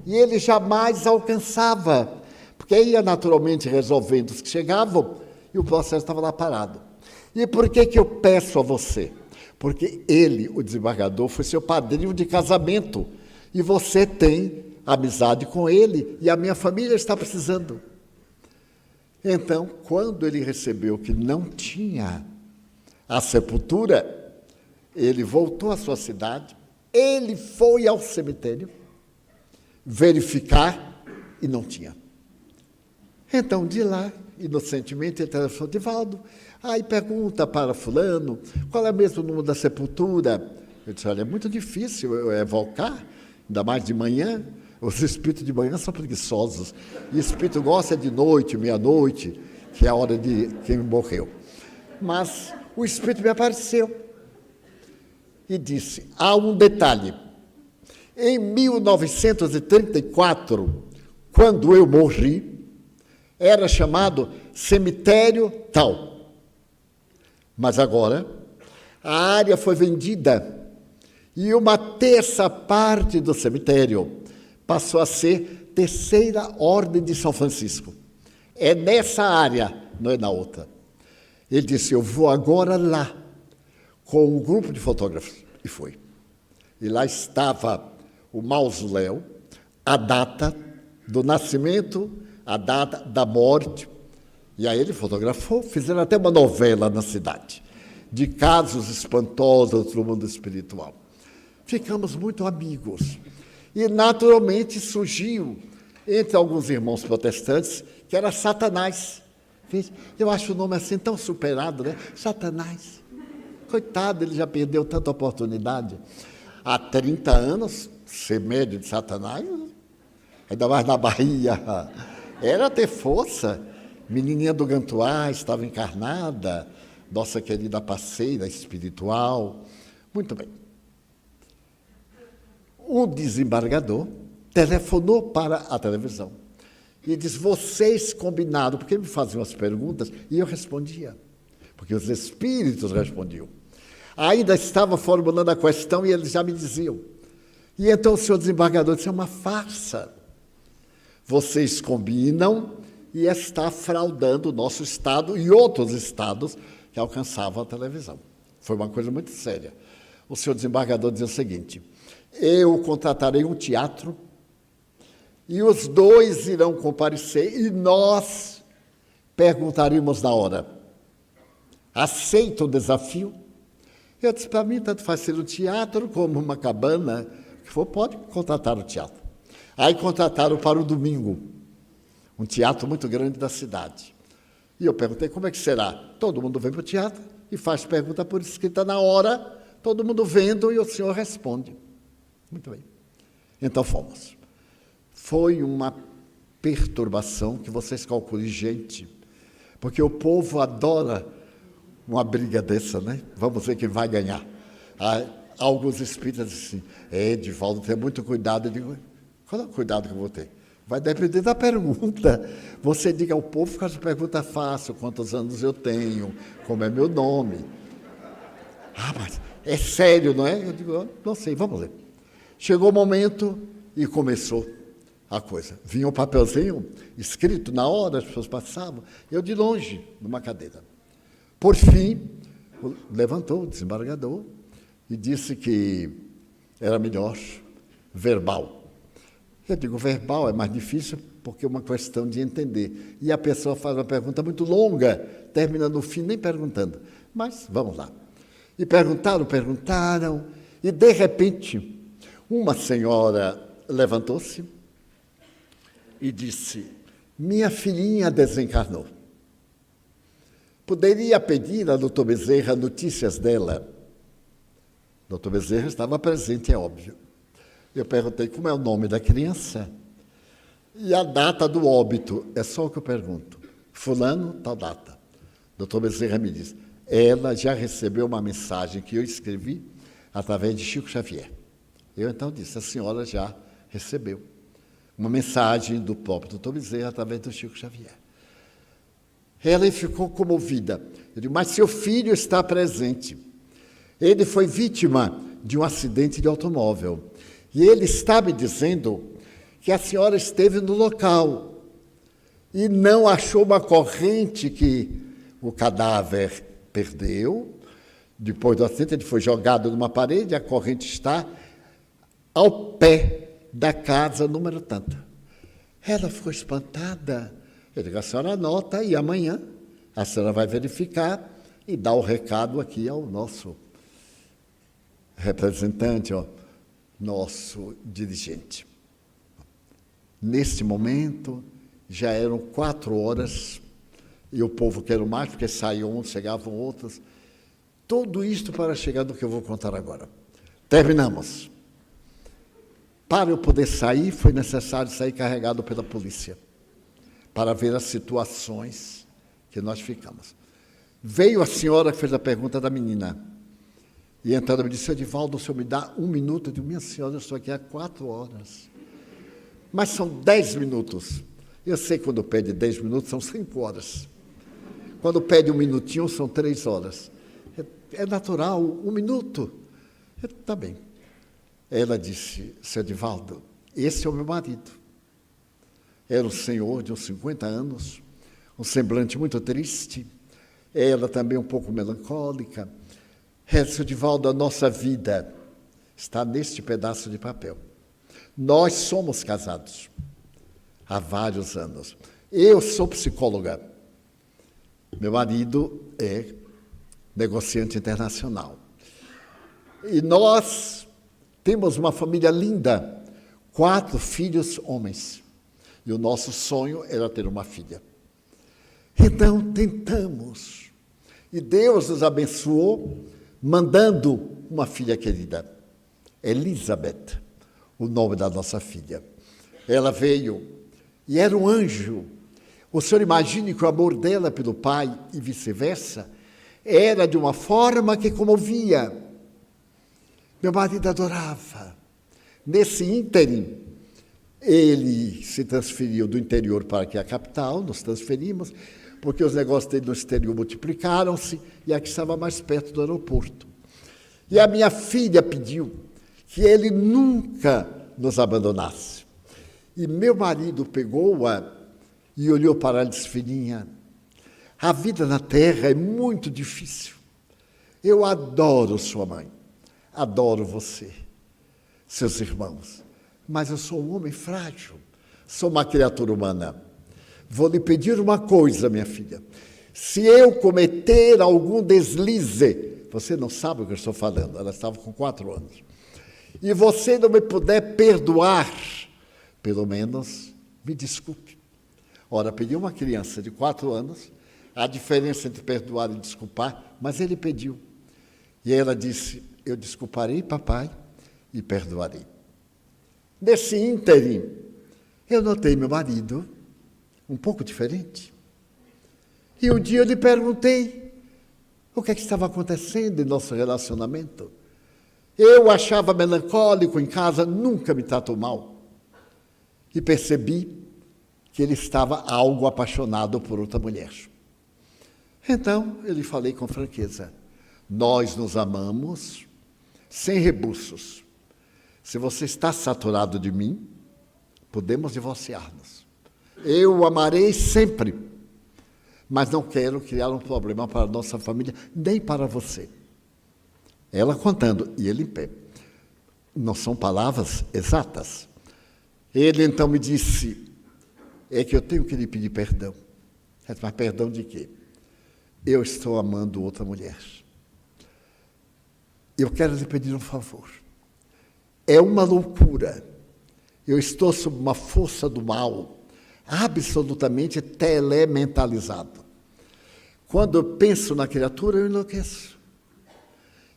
E ele jamais alcançava, porque ia naturalmente resolvendo os que chegavam e o processo estava lá parado. E por que eu peço a você? Porque ele, o desembargador, foi seu padrinho de casamento e você tem amizade com ele e a minha família está precisando. Então, quando ele recebeu que não tinha a sepultura, ele voltou à sua cidade, ele foi ao cemitério verificar e não tinha. Então, de lá, inocentemente, ele telefonou: Divaldo, aí pergunta para fulano, qual é mesmo o número da sepultura? Eu disse: olha, é muito difícil eu evocar, ainda mais de manhã. Os espíritos de manhã são preguiçosos. E o espírito gosta de noite, meia-noite, que é a hora de quem morreu. Mas o espírito me apareceu e disse: há um detalhe. Em 1934, quando eu morri, era chamado cemitério tal. Mas agora, a área foi vendida e uma terça parte do cemitério passou a ser Terceira Ordem de São Francisco. É nessa área, não é na outra. Ele disse: eu vou agora lá, com um grupo de fotógrafos. E foi. E lá estava o mausoléu, a data do nascimento, a data da morte. E aí ele fotografou, fizeram até uma novela na cidade, de casos espantosos do mundo espiritual. Ficamos muito amigos. E, naturalmente, surgiu, entre alguns irmãos protestantes, que era Satanás. Eu acho o nome assim tão superado, né? Satanás. Coitado, ele já perdeu tanta oportunidade. Há 30 anos, ser médio de Satanás, ainda mais na Bahia, era ter força. Menininha do Gantuá estava encarnada, nossa querida parceira espiritual. Muito bem. O desembargador telefonou para a televisão e disse: vocês combinaram, porque me faziam as perguntas e eu respondia, porque os espíritos respondiam. Ainda estava formulando a questão e eles já me diziam. E então o senhor desembargador disse: é uma farsa. Vocês combinam e está fraudando o nosso estado e outros estados que alcançavam a televisão. Foi uma coisa muito séria. O senhor desembargador dizia o seguinte: eu contratarei um teatro e os dois irão comparecer e nós perguntaremos na hora: aceita o desafio? Eu disse: para mim, tanto faz ser um teatro como uma cabana, que for, pode contratar o teatro. Aí contrataram para o domingo, um teatro muito grande da cidade. E eu perguntei: como é que será? Todo mundo vem para o teatro e faz pergunta por escrita na hora, todo mundo vendo e o senhor responde. Muito bem. Então fomos. Foi uma perturbação que vocês calculem, gente, porque o povo adora uma briga dessa, né? Vamos ver quem vai ganhar. Alguns espíritas dizem assim: Divaldo, tenha muito cuidado. Eu digo: qual é o cuidado que eu vou ter? Vai depender da pergunta. Você diga ao povo que essa pergunta fácil: quantos anos eu tenho, como é meu nome. Mas é sério, não é? Eu digo: não sei, vamos ler. Chegou o momento e começou a coisa. Vinha um papelzinho escrito na hora, as pessoas passavam, eu de longe, numa cadeira. Por fim, levantou o desembargador e disse que era melhor verbal. Eu digo: verbal é mais difícil porque é uma questão de entender. E a pessoa faz uma pergunta muito longa, termina no fim nem perguntando. Mas vamos lá. E perguntaram, e de repente uma senhora levantou-se e disse: minha filhinha desencarnou. Poderia pedir a doutor Bezerra notícias dela? Doutor Bezerra estava presente, é óbvio. Eu perguntei: como é o nome da criança? E a data do óbito, é só o que eu pergunto. Fulano, tal data. Doutor Bezerra me diz: ela já recebeu uma mensagem que eu escrevi através de Chico Xavier. Eu então disse: a senhora já recebeu uma mensagem do próprio doutor Bezerra através do Chico Xavier. Ela ficou comovida. Eu digo: mas seu filho está presente. Ele foi vítima de um acidente de automóvel. E ele está me dizendo que a senhora esteve no local e não achou uma corrente que o cadáver perdeu. Depois do acidente, ele foi jogado numa parede, a corrente está ao pé da casa número tanto. Ela ficou espantada. Eu digo: a senhora anota e amanhã a senhora vai verificar e dá o recado aqui ao nosso representante, ao nosso dirigente. Neste momento, já eram 4 horas, e o povo quer mais, porque saíam uns, chegavam outros. Tudo isto para chegar no que eu vou contar agora. Terminamos. Para eu poder sair, foi necessário sair carregado pela polícia, para ver as situações que nós ficamos. Veio a senhora que fez a pergunta da menina, e então ela me disse: Edivaldo, o senhor me dá 1 minuto? Eu digo: minha senhora, eu estou aqui há 4 horas. Mas são 10 minutos. Eu sei que quando pede 10 minutos, são 5 horas. Quando pede 1 minutinho, são 3 horas. É natural, 1 minuto. Está bem. Ela disse: seu Edivaldo, esse é o meu marido. Era um senhor de uns 50 anos, um semblante muito triste, ela também um pouco melancólica. Seu Edivaldo, a nossa vida está neste pedaço de papel. Nós somos casados há vários anos. Eu sou psicóloga. Meu marido é negociante internacional. E nós temos uma família linda, 4 filhos homens. E o nosso sonho era ter uma filha. Então, tentamos. E Deus nos abençoou, mandando uma filha querida, Elizabeth, o nome da nossa filha. Ela veio e era um anjo. O senhor imagine que o amor dela pelo pai e vice-versa era de uma forma que comovia. Meu marido adorava. Nesse ínterim, ele se transferiu do interior para aqui a capital, nos transferimos, porque os negócios dele no exterior multiplicaram-se e aqui estava mais perto do aeroporto. E a minha filha pediu que ele nunca nos abandonasse. E meu marido pegou-a e olhou para ela e disse: filhinha, a vida na terra é muito difícil. Eu adoro sua mãe, adoro você, seus irmãos, mas eu sou um homem frágil, sou uma criatura humana. Vou lhe pedir uma coisa, minha filha. Se eu cometer algum deslize, você não sabe o que eu estou falando, ela estava com 4 anos, e você não me puder perdoar, pelo menos me desculpe. Ora, pediu uma criança de 4 anos, a diferença entre perdoar e desculpar, mas ele pediu. E ela disse: eu desculparei, papai, e perdoarei. Nesse ínterim, eu notei meu marido um pouco diferente. E um dia eu lhe perguntei o que é que estava acontecendo em nosso relacionamento. Eu o achava melancólico em casa, nunca me tratou mal. E percebi que ele estava algo apaixonado por outra mulher. Então, eu lhe falei com franqueza: nós nos amamos sem rebuços. Se você está saturado de mim, podemos divorciar-nos. Eu o amarei sempre, mas não quero criar um problema para a nossa família, nem para você. Ela contando, e ele em pé. Não são palavras exatas. Ele então me disse: é que eu tenho que lhe pedir perdão. Mas perdão de quê? Eu estou amando outra mulher. Eu quero lhe pedir um favor. É uma loucura. Eu estou sob uma força do mal, absolutamente telementalizado. Quando eu penso na criatura, eu enlouqueço.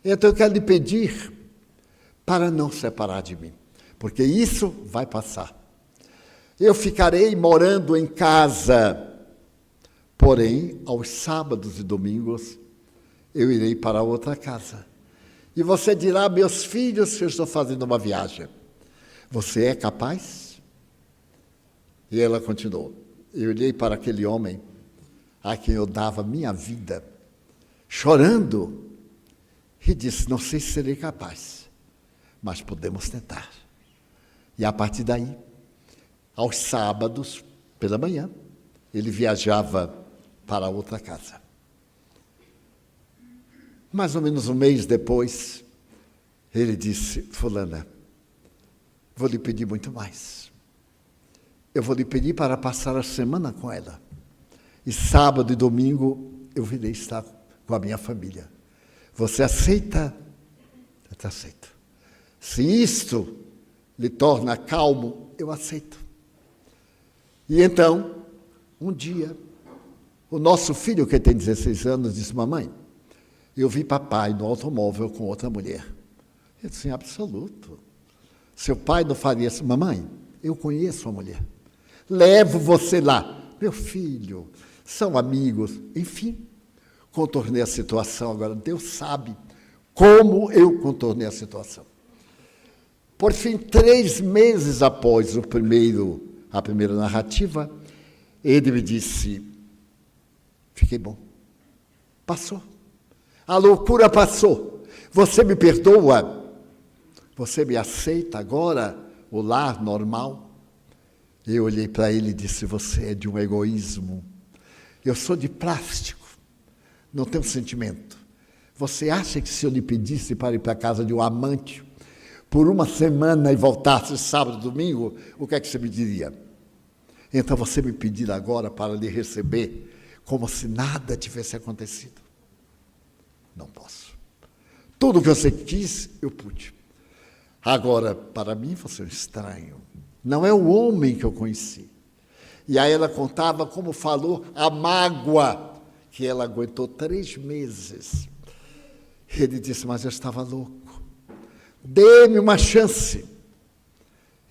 Então eu quero lhe pedir para não separar de mim, porque isso vai passar. Eu ficarei morando em casa, porém, aos sábados e domingos, eu irei para outra casa. E você dirá: meus filhos, eu estou fazendo uma viagem. Você é capaz? E ela continuou. Eu olhei para aquele homem a quem eu dava minha vida, chorando, e disse: não sei se serei capaz, mas podemos tentar. E a partir daí, aos sábados, pela manhã, ele viajava para outra casa. Mais ou menos um mês depois, ele disse: fulana, vou lhe pedir muito mais. Eu vou lhe pedir para passar a semana com ela. E sábado e domingo eu virei estar com a minha família. Você aceita? Eu aceito. Se isto lhe torna calmo, eu aceito. E então, um dia, o nosso filho, que tem 16 anos, disse: mamãe, eu vi papai no automóvel com outra mulher. Eu disse: em absoluto. Seu pai não faria isso. Mamãe, eu conheço a mulher. Levo você lá. Meu filho, são amigos. Enfim, contornei a situação. Agora, Deus sabe como eu contornei a situação. Por fim, 3 meses após a primeira narrativa, ele me disse: fiquei bom. Passou. A loucura passou. Você me perdoa? Você me aceita agora o lar normal? Eu olhei para ele e disse: você é de um egoísmo. Eu sou de plástico. Não tenho sentimento. Você acha que se eu lhe pedisse para ir para a casa de um amante por uma semana e voltasse sábado e domingo, o que é que você me diria? Então você me pedir agora para lhe receber como se nada tivesse acontecido? Não posso. Tudo o que você quis, eu pude. Agora, para mim, você é um estranho. Não é o homem que eu conheci. E aí ela contava como falou a mágoa que ela aguentou 3 meses. Ele disse: mas eu estava louco. Dê-me uma chance.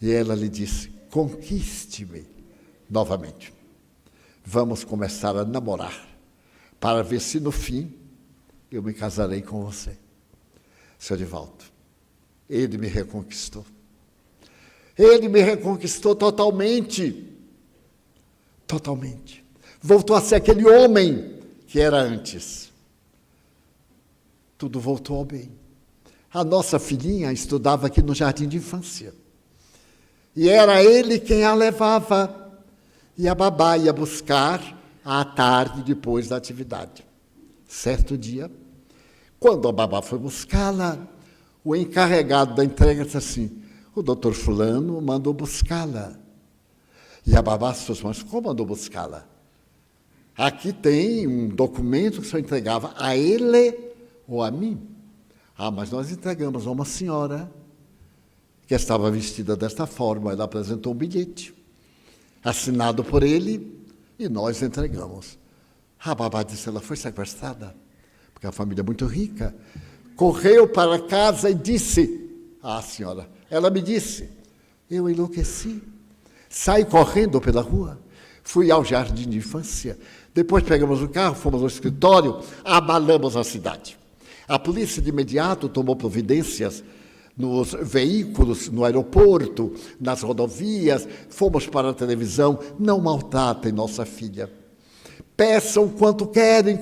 E ela lhe disse: conquiste-me novamente. Vamos começar a namorar, para ver se no fim eu me casarei com você. Seu Divaldo, ele me reconquistou. Ele me reconquistou totalmente. Totalmente. Voltou a ser aquele homem que era antes. Tudo voltou ao bem. A nossa filhinha estudava aqui no jardim de infância. E era ele quem a levava. E a babá ia buscar à tarde, depois da atividade. Certo dia, quando a babá foi buscá-la, o encarregado da entrega disse assim: o doutor fulano mandou buscá-la. E a babá disse: mas como mandou buscá-la? Aqui tem um documento que só entregava a ele ou a mim. Ah, mas nós entregamos a uma senhora que estava vestida desta forma. Ela apresentou um bilhete, assinado por ele, e nós entregamos. A babá disse: ela foi sequestrada, porque a família é muito rica. Correu para casa e disse: ah, senhora, ela me disse. Eu enlouqueci. Saí correndo pela rua, fui ao jardim de infância, depois pegamos o carro, fomos ao escritório, abalamos a cidade. A polícia de imediato tomou providências nos veículos, no aeroporto, nas rodovias, fomos para a televisão. Não maltratem nossa filha. Peçam quanto querem,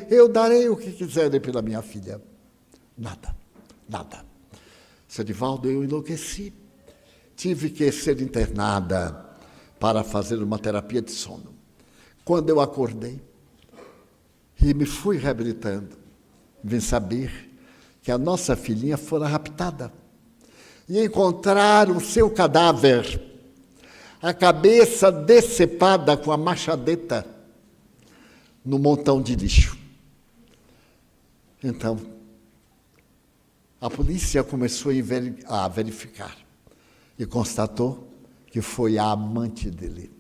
eu darei o que quiserem pela minha filha. Nada, nada. Seu Divaldo, eu enlouqueci. Tive que ser internada para fazer uma terapia de sono. Quando eu acordei e me fui reabilitando, vim saber que a nossa filhinha fora raptada e encontraram o seu cadáver, a cabeça decepada com a machadeta no montão de lixo. Então, a polícia começou a verificar e constatou que foi a amante dele.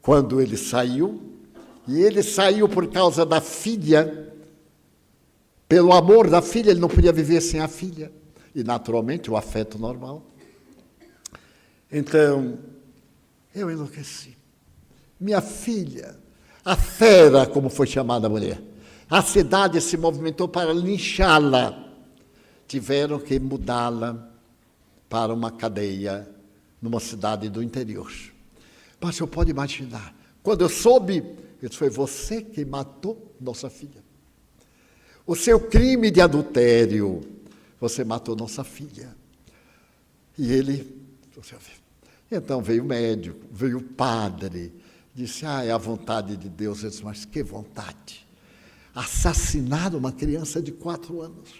Quando ele saiu, e ele saiu por causa da filha, pelo amor da filha, ele não podia viver sem a filha, e naturalmente o afeto normal. Então, eu enlouqueci. Minha filha, a fera, como foi chamada a mulher, a cidade se movimentou para linchá-la. Tiveram que mudá-la para uma cadeia numa cidade do interior. Mas você pode imaginar, quando eu soube, ele disse: foi você que matou nossa filha. O seu crime de adultério, você matou nossa filha. E ele, então veio o médico, veio o padre, disse: é a vontade de Deus. Eu disse: mas que vontade? Assassinar uma criança de 4 anos,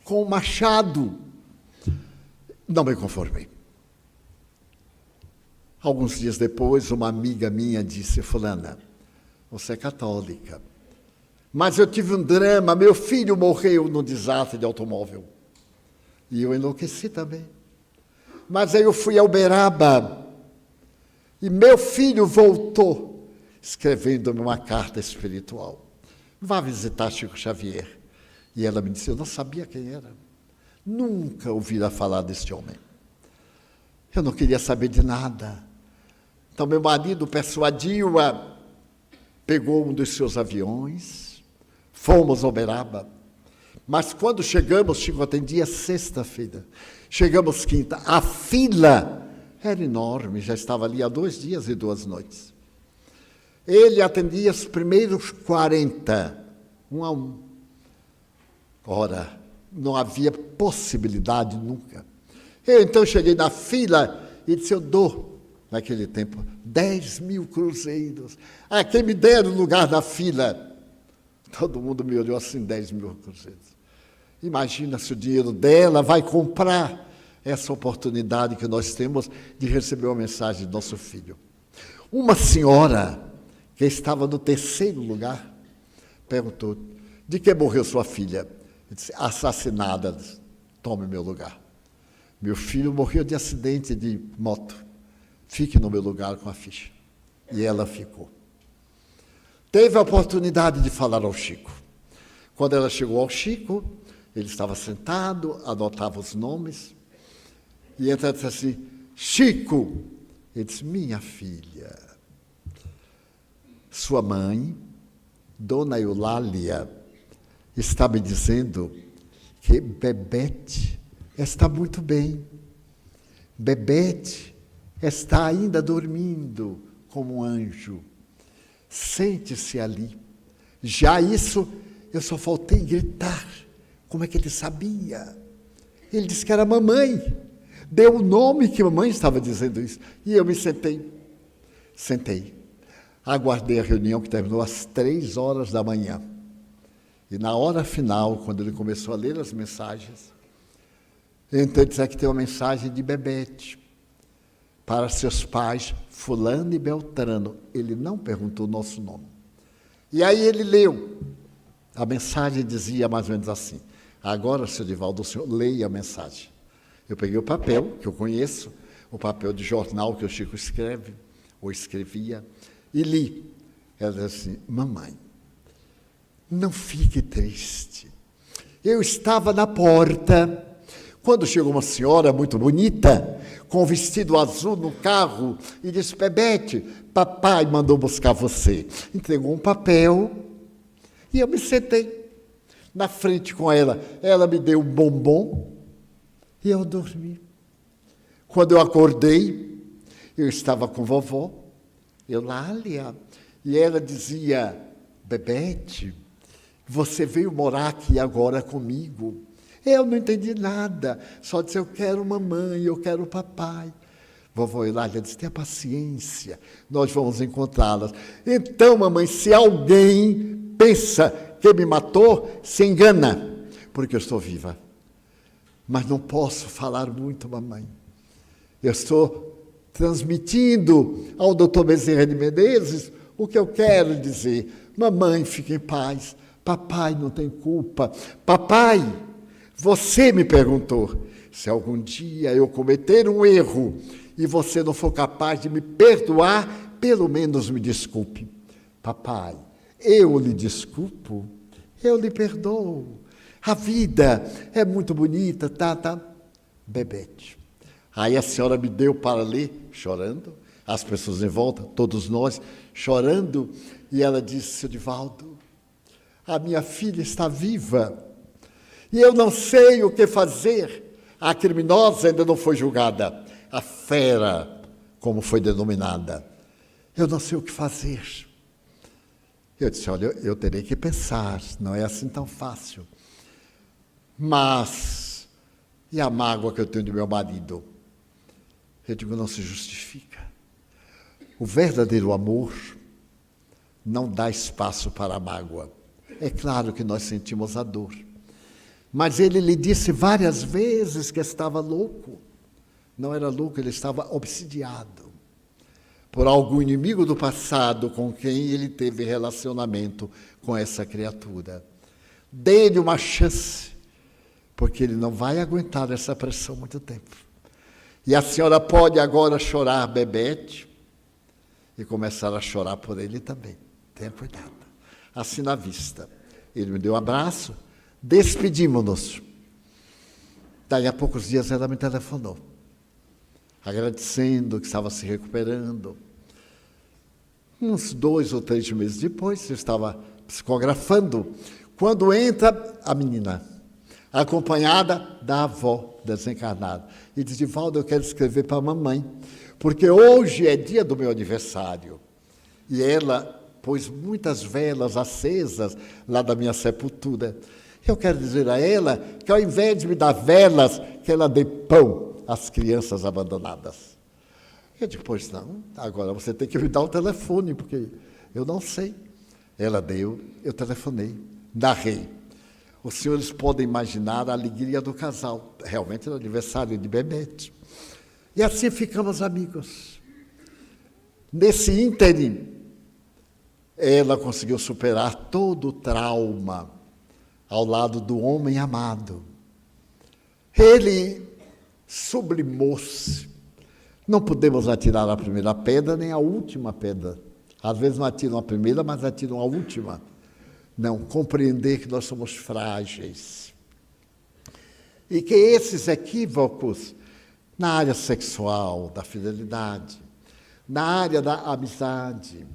com um machado. Não me conformei. Alguns dias depois, uma amiga minha disse: fulana, você é católica, Mas eu tive um drama, meu filho morreu num desastre de automóvel. E eu enlouqueci também. Mas aí eu fui a Uberaba, e meu filho voltou, escrevendo-me uma carta espiritual. Vá visitar Chico Xavier. E ela me disse, eu não sabia quem era. Nunca ouvira falar deste homem. Eu não queria saber de nada. Então meu marido persuadiu-a, pegou um dos seus aviões, fomos a Uberaba. Mas quando chegamos, Chico atendia sexta-feira. Chegamos quinta, a fila era enorme, já estava ali há 2 dias e 2 noites. Ele atendia os primeiros 40, um a um. Ora, não havia possibilidade nunca. Eu então cheguei na fila e disse, eu dou, naquele tempo, 10.000 cruzeiros. Ah, quem me der o lugar na fila? Todo mundo me olhou assim, 10.000 cruzeiros. Imagina se o dinheiro dela vai comprar essa oportunidade que nós temos de receber uma mensagem do nosso filho. Uma senhora que estava no 3º lugar perguntou, de que morreu sua filha? Eu disse, assassinada, tome meu lugar. Meu filho morreu de acidente de moto, fique no meu lugar com a ficha. E ela ficou. Teve a oportunidade de falar ao Chico. Quando ela chegou ao Chico, ele estava sentado, anotava os nomes, e então disse assim, Chico, ele disse, minha filha, sua mãe, Dona Eulália, está me dizendo que Bebete está muito bem. Bebete está ainda dormindo como um anjo. Sente-se ali. Já isso, eu só faltei gritar. Como é que ele sabia? Ele disse que era mamãe. Deu o nome que mamãe estava dizendo isso. E eu me sentei. Aguardei a reunião que terminou às 3h da manhã. E na hora final, quando ele começou a ler as mensagens, então ele disse que tem uma mensagem de Bebete para seus pais, fulano e Beltrano. Ele não perguntou o nosso nome. E aí ele leu. A mensagem dizia mais ou menos assim, agora, seu Divaldo, o senhor leia a mensagem. Eu peguei o papel, que eu conheço, o papel de jornal que o Chico escreve, ou escrevia, e li. Ela disse assim, mamãe, não fique triste. Eu estava na porta, quando chegou uma senhora muito bonita, com um vestido azul no carro, e disse, Bebete, papai mandou buscar você. Entregou um papel, e eu me sentei na frente com ela. Ela me deu um bombom, e eu dormi. Quando eu acordei, eu estava com vovó, Eulália, e ela dizia, Bebete, você veio morar aqui agora comigo. Eu não entendi nada, só disse, eu quero mamãe, eu quero papai. Vovó Eulália disse, tenha paciência, nós vamos encontrá-las. Então, mamãe, se alguém pensa que me matou, se engana, porque eu estou viva. Mas não posso falar muito, mamãe. Eu estou transmitindo ao doutor Bezerra de Menezes o que eu quero dizer. Mamãe, fique em paz. Papai não tem culpa. Papai, você me perguntou, se algum dia eu cometer um erro e você não for capaz de me perdoar, pelo menos me desculpe. Papai, eu lhe desculpo, eu lhe perdoo. A vida é muito bonita, tá? Bebete. Aí a senhora me deu para ler, chorando, as pessoas em volta, todos nós, chorando, e ela disse, seu Divaldo, a minha filha está viva, e eu não sei o que fazer. A criminosa ainda não foi julgada, a fera, como foi denominada. Eu não sei o que fazer. Eu disse, olha, eu terei que pensar, não é assim tão fácil. Mas, e a mágoa que eu tenho do meu marido? Eu digo, não se justifica. O verdadeiro amor não dá espaço para a mágoa. É claro que nós sentimos a dor. Mas ele lhe disse várias vezes que estava louco. Não era louco, ele estava obsidiado. por algum inimigo do passado com quem ele teve relacionamento com essa criatura. Dê-lhe uma chance, porque ele não vai aguentar essa pressão muito tempo. E a senhora pode agora chorar Bebete e começar a chorar por ele também. Tenha cuidado. Assim na vista. Ele me deu um abraço, despedimos-nos. Daí a poucos dias ela me telefonou, agradecendo que estava se recuperando. Uns 2 ou 3 meses depois, eu estava psicografando, quando entra a menina, acompanhada da avó desencarnada. E diz: Divaldo, eu quero escrever para a mamãe, porque hoje é dia do meu aniversário. E ela pôs muitas velas acesas lá da minha sepultura. Eu quero dizer a ela que, ao invés de me dar velas, que ela dê pão às crianças abandonadas. Eu digo: pois não, agora você tem que me dar o telefone, porque eu não sei. Ela deu, eu telefonei, narrei. Os senhores podem imaginar a alegria do casal. Realmente era aniversário de Bebete. E assim ficamos amigos. Nesse ínterim, ela conseguiu superar todo o trauma ao lado do homem amado. Ele sublimou-se. Não podemos atirar a primeira pedra nem a última pedra. Às vezes não atiram a primeira, mas atiram a última. Não, compreender que nós somos frágeis. E que esses equívocos na área sexual, da fidelidade, na área da amizade,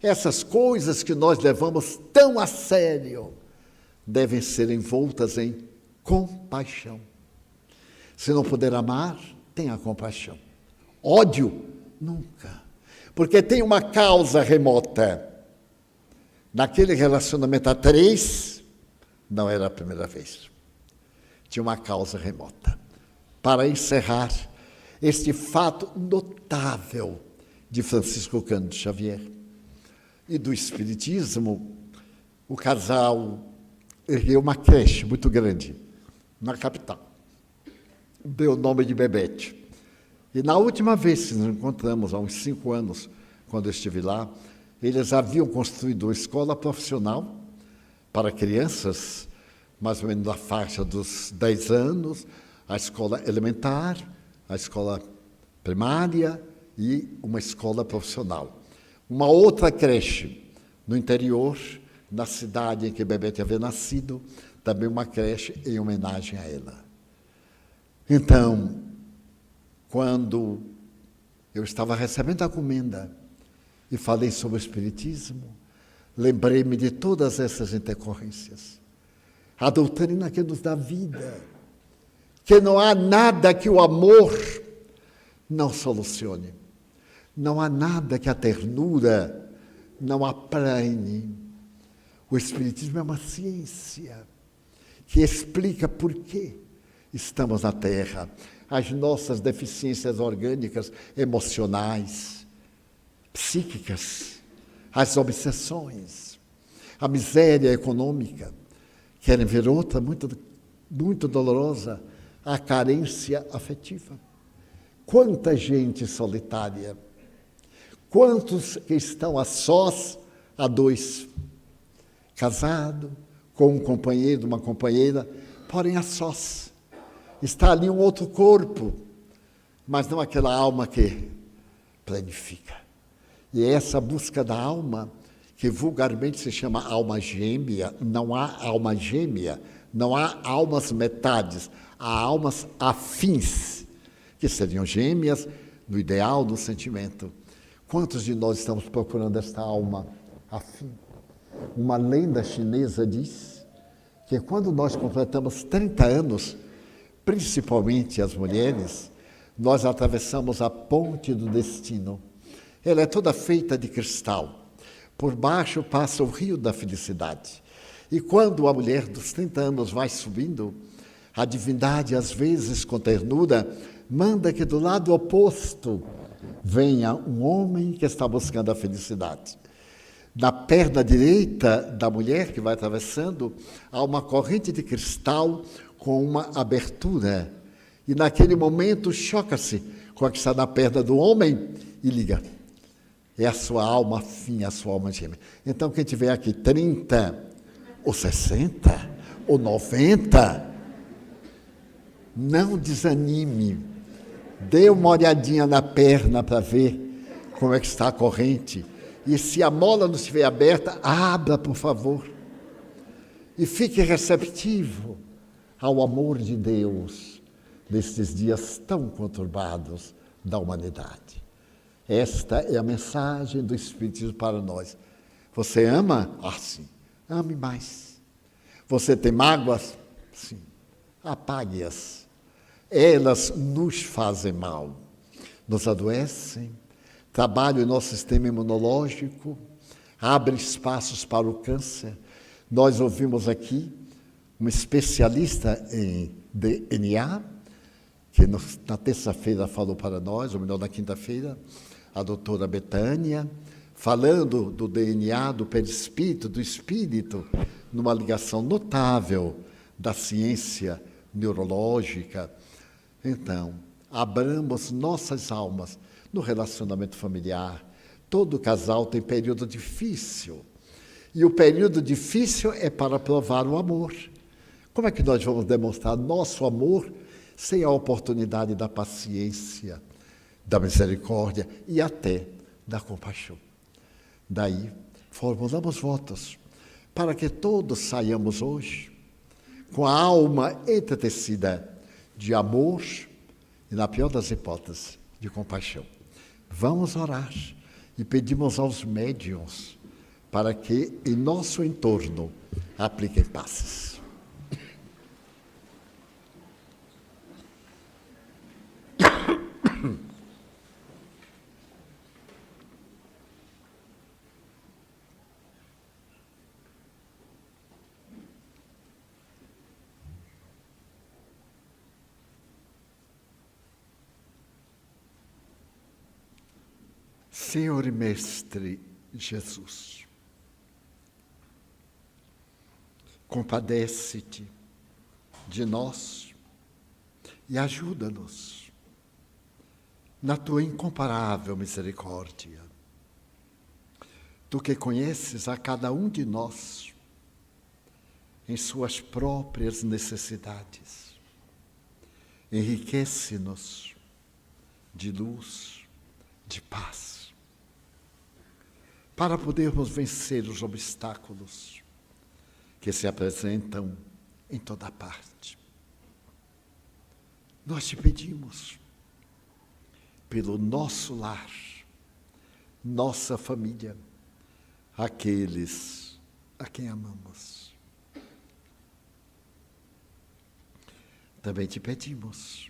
essas coisas que nós levamos tão a sério, devem ser envoltas em compaixão. Se não puder amar, tenha compaixão. Ódio, nunca. Porque tem uma causa remota. Naquele relacionamento a 3, não era a primeira vez. Tinha uma causa remota. Para encerrar, este fato notável de Francisco Cândido Xavier e do Espiritismo, o casal ergueu uma creche muito grande na capital. Deu o nome de Bebete. E na última vez que nos encontramos, há uns 5 anos, quando eu estive lá, eles haviam construído uma escola profissional para crianças, mais ou menos na faixa dos 10 anos, a escola elementar, a escola primária e uma escola profissional. Uma outra creche no interior, na cidade em que Bebete havia nascido, também uma creche em homenagem a ela. Então, quando eu estava recebendo a comenda e falei sobre o Espiritismo, lembrei-me de todas essas intercorrências. A doutrina que nos dá vida, que não há nada que o amor não solucione, não há nada que a ternura não aplanhe. O Espiritismo é uma ciência que explica por que estamos na Terra, as nossas deficiências orgânicas, emocionais, psíquicas, as obsessões, a miséria econômica. Querem ver outra muito dolorosa, a carência afetiva. Quanta gente solitária, quantos que estão a sós, a 2, casado, com um companheiro, uma companheira, porém a sós. Está ali um outro corpo, mas não aquela alma que planifica. E é essa busca da alma, que vulgarmente se chama alma gêmea. Não há alma gêmea, não há almas metades, há almas afins, que seriam gêmeas no ideal do sentimento. Quantos de nós estamos procurando esta alma afim? Uma lenda chinesa diz que quando nós completamos 30 anos, principalmente as mulheres, nós atravessamos a ponte do destino. Ela é toda feita de cristal. Por baixo passa o rio da felicidade. E quando a mulher dos 30 anos vai subindo, a divindade, às vezes com ternura, manda que do lado oposto venha um homem que está buscando a felicidade. Na perna direita da mulher que vai atravessando, há uma corrente de cristal com uma abertura. E naquele momento choca-se com a que está na perna do homem e liga. É a sua alma fim, a sua alma gêmea. Então, quem tiver aqui 30, ou 60, ou 90, não desanime. Dê uma olhadinha na perna para ver como é que está a corrente. E se a mola não estiver aberta, abra, por favor. E fique receptivo ao amor de Deus nestes dias tão conturbados da humanidade. Esta é a mensagem do Espiritismo para nós. Você ama? Ah, sim. Ame mais. Você tem mágoas? Sim. Apague-as. Elas nos fazem mal. Nos adoecem, trabalham o nosso sistema imunológico, abrem espaços para o câncer. Nós ouvimos aqui um especialista em DNA, que na terça-feira falou para nós, ou melhor, na quinta-feira, a doutora Betânia, falando do DNA, do perispírito, do espírito, numa ligação notável da ciência neurológica. Então, abramos nossas almas no relacionamento familiar. Todo casal tem período difícil. E o período difícil é para provar o amor. Como é que nós vamos demonstrar nosso amor sem a oportunidade da paciência, da misericórdia e até da compaixão? Daí, formulamos votos para que todos saiamos hoje com a alma entretecida de amor e, na pior das hipóteses, de compaixão. Vamos orar e pedimos aos médiuns para que, em nosso entorno, apliquem passes. Senhor e Mestre Jesus, compadece-te de nós e ajuda-nos na tua incomparável misericórdia. Tu que conheces a cada um de nós em suas próprias necessidades, enriquece-nos de luz, de paz, para podermos vencer os obstáculos que se apresentam em toda parte. Nós te pedimos, pelo nosso lar, nossa família, aqueles a quem amamos. Também te pedimos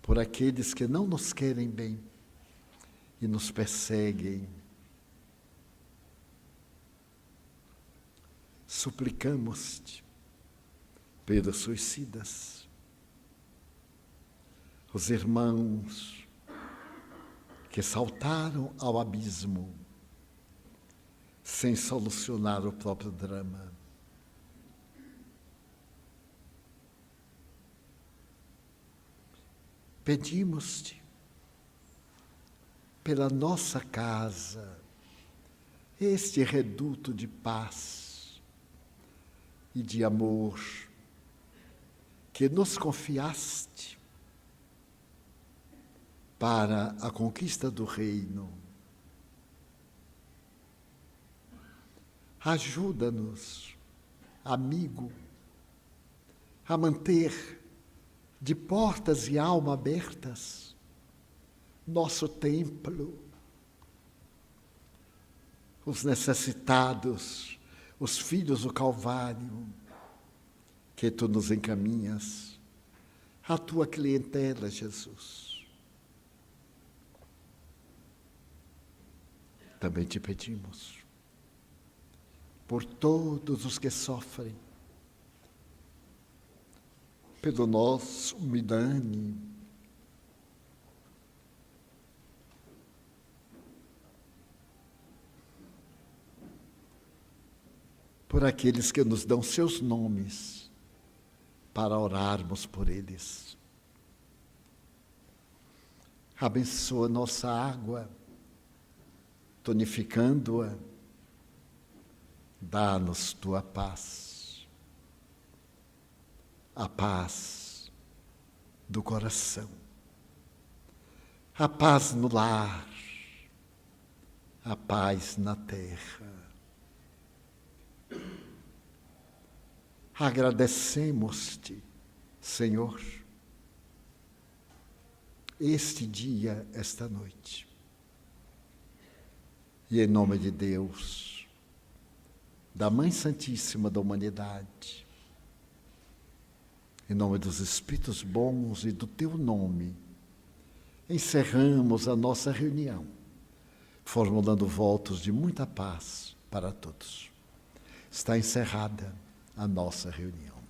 por aqueles que não nos querem bem e nos perseguem. Suplicamos-te pelos suicidas, os irmãos que saltaram ao abismo sem solucionar o próprio drama. Pedimos-te pela nossa casa, este reduto de paz e de amor que nos confiaste para a conquista do reino. Ajuda-nos, amigo, a manter de portas e alma abertas nosso templo, os necessitados, os filhos do Calvário, que tu nos encaminhas, a tua clientela, Jesus. Também te pedimos por todos os que sofrem, pelo nosso Midani, por aqueles que nos dão seus nomes para orarmos por eles. Abençoa nossa água, tonificando-a, dá-nos tua paz, a paz do coração, a paz no lar, a paz na terra. Agradecemos-te, Senhor, este dia, esta noite. E em nome de Deus, da Mãe Santíssima da Humanidade, em nome dos Espíritos bons e do teu nome, encerramos a nossa reunião, formulando votos de muita paz para todos. Está encerrada a nossa reunião.